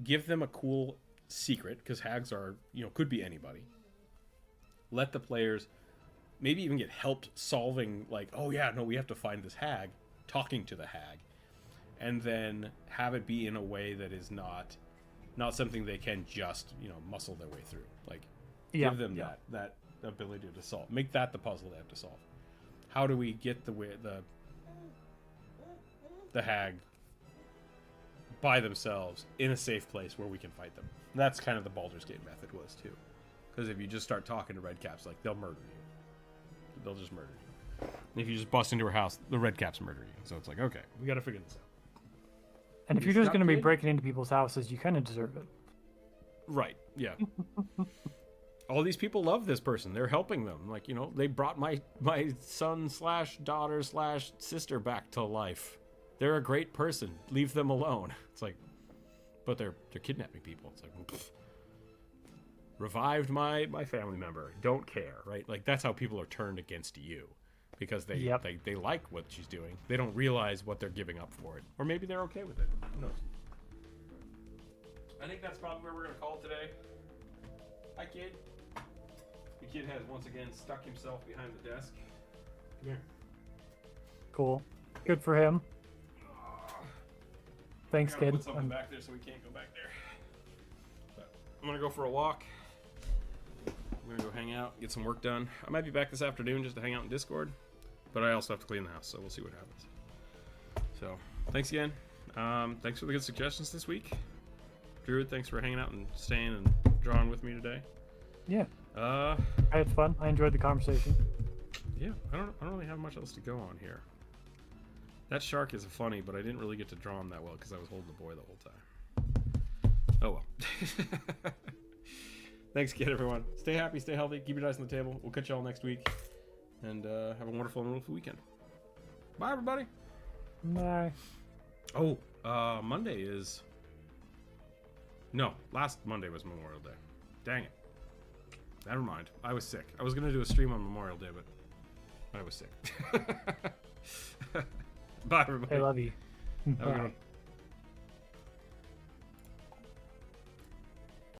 give them a cool secret, because hags are, could be anybody. Let the players maybe even get helped solving, like, oh yeah, no, we have to find this hag, talking to the hag. and then have it be in a way that is not something they can just, muscle their way through. Like, give them that ability to solve. Make that the puzzle they have to solve. How do we get the hag by themselves in a safe place where we can fight them? That's kind of the Baldur's Gate method was too. Because if you just start talking to redcaps, like, they'll murder you. They'll just murder you. And if you just bust into her house, the redcaps murder you. So it's like, okay, we got to figure this out. And if you're just going to be breaking into people's houses, you kind of deserve it. Right, yeah. All these people love this person. They're helping them. Like, they brought my son/daughter/sister back to life. They're a great person. Leave them alone. It's like, but they're kidnapping people. It's like, pfft. Revived my family member. Don't care, right? Like, that's how people are turned against you. Because they like what she's doing. They don't realize what they're giving up for it. Or maybe they're okay with it. Who knows? I think that's probably where we're going to call it today. Hi, kid. The kid has once again stuck himself behind the desk. Come here. Cool. Good for him. Thanks, kid. Put something back there so we can't go back there. But I'm going to go for a walk. I'm going to go hang out, get some work done. I might be back this afternoon just to hang out in Discord. But I also have to clean the house, so we'll see what happens. So, thanks again. Thanks for the good suggestions this week. Druid, thanks for hanging out and staying and drawing with me today. Yeah. I had fun. I enjoyed the conversation. Yeah, I don't really have much else to go on here. That shark is funny, but I didn't really get to draw him that well because I was holding the boy the whole time. Oh well. Thanks again, everyone. Stay happy, stay healthy, keep your dice on the table. We'll catch you all next week. And have a wonderful and wonderful weekend. Bye, everybody. Bye. Oh, Monday is... No, last Monday was Memorial Day. Dang it. Never mind. I was sick. I was going to do a stream on Memorial Day, but I was sick. Bye, everybody. I love you. Have a good Bye. one.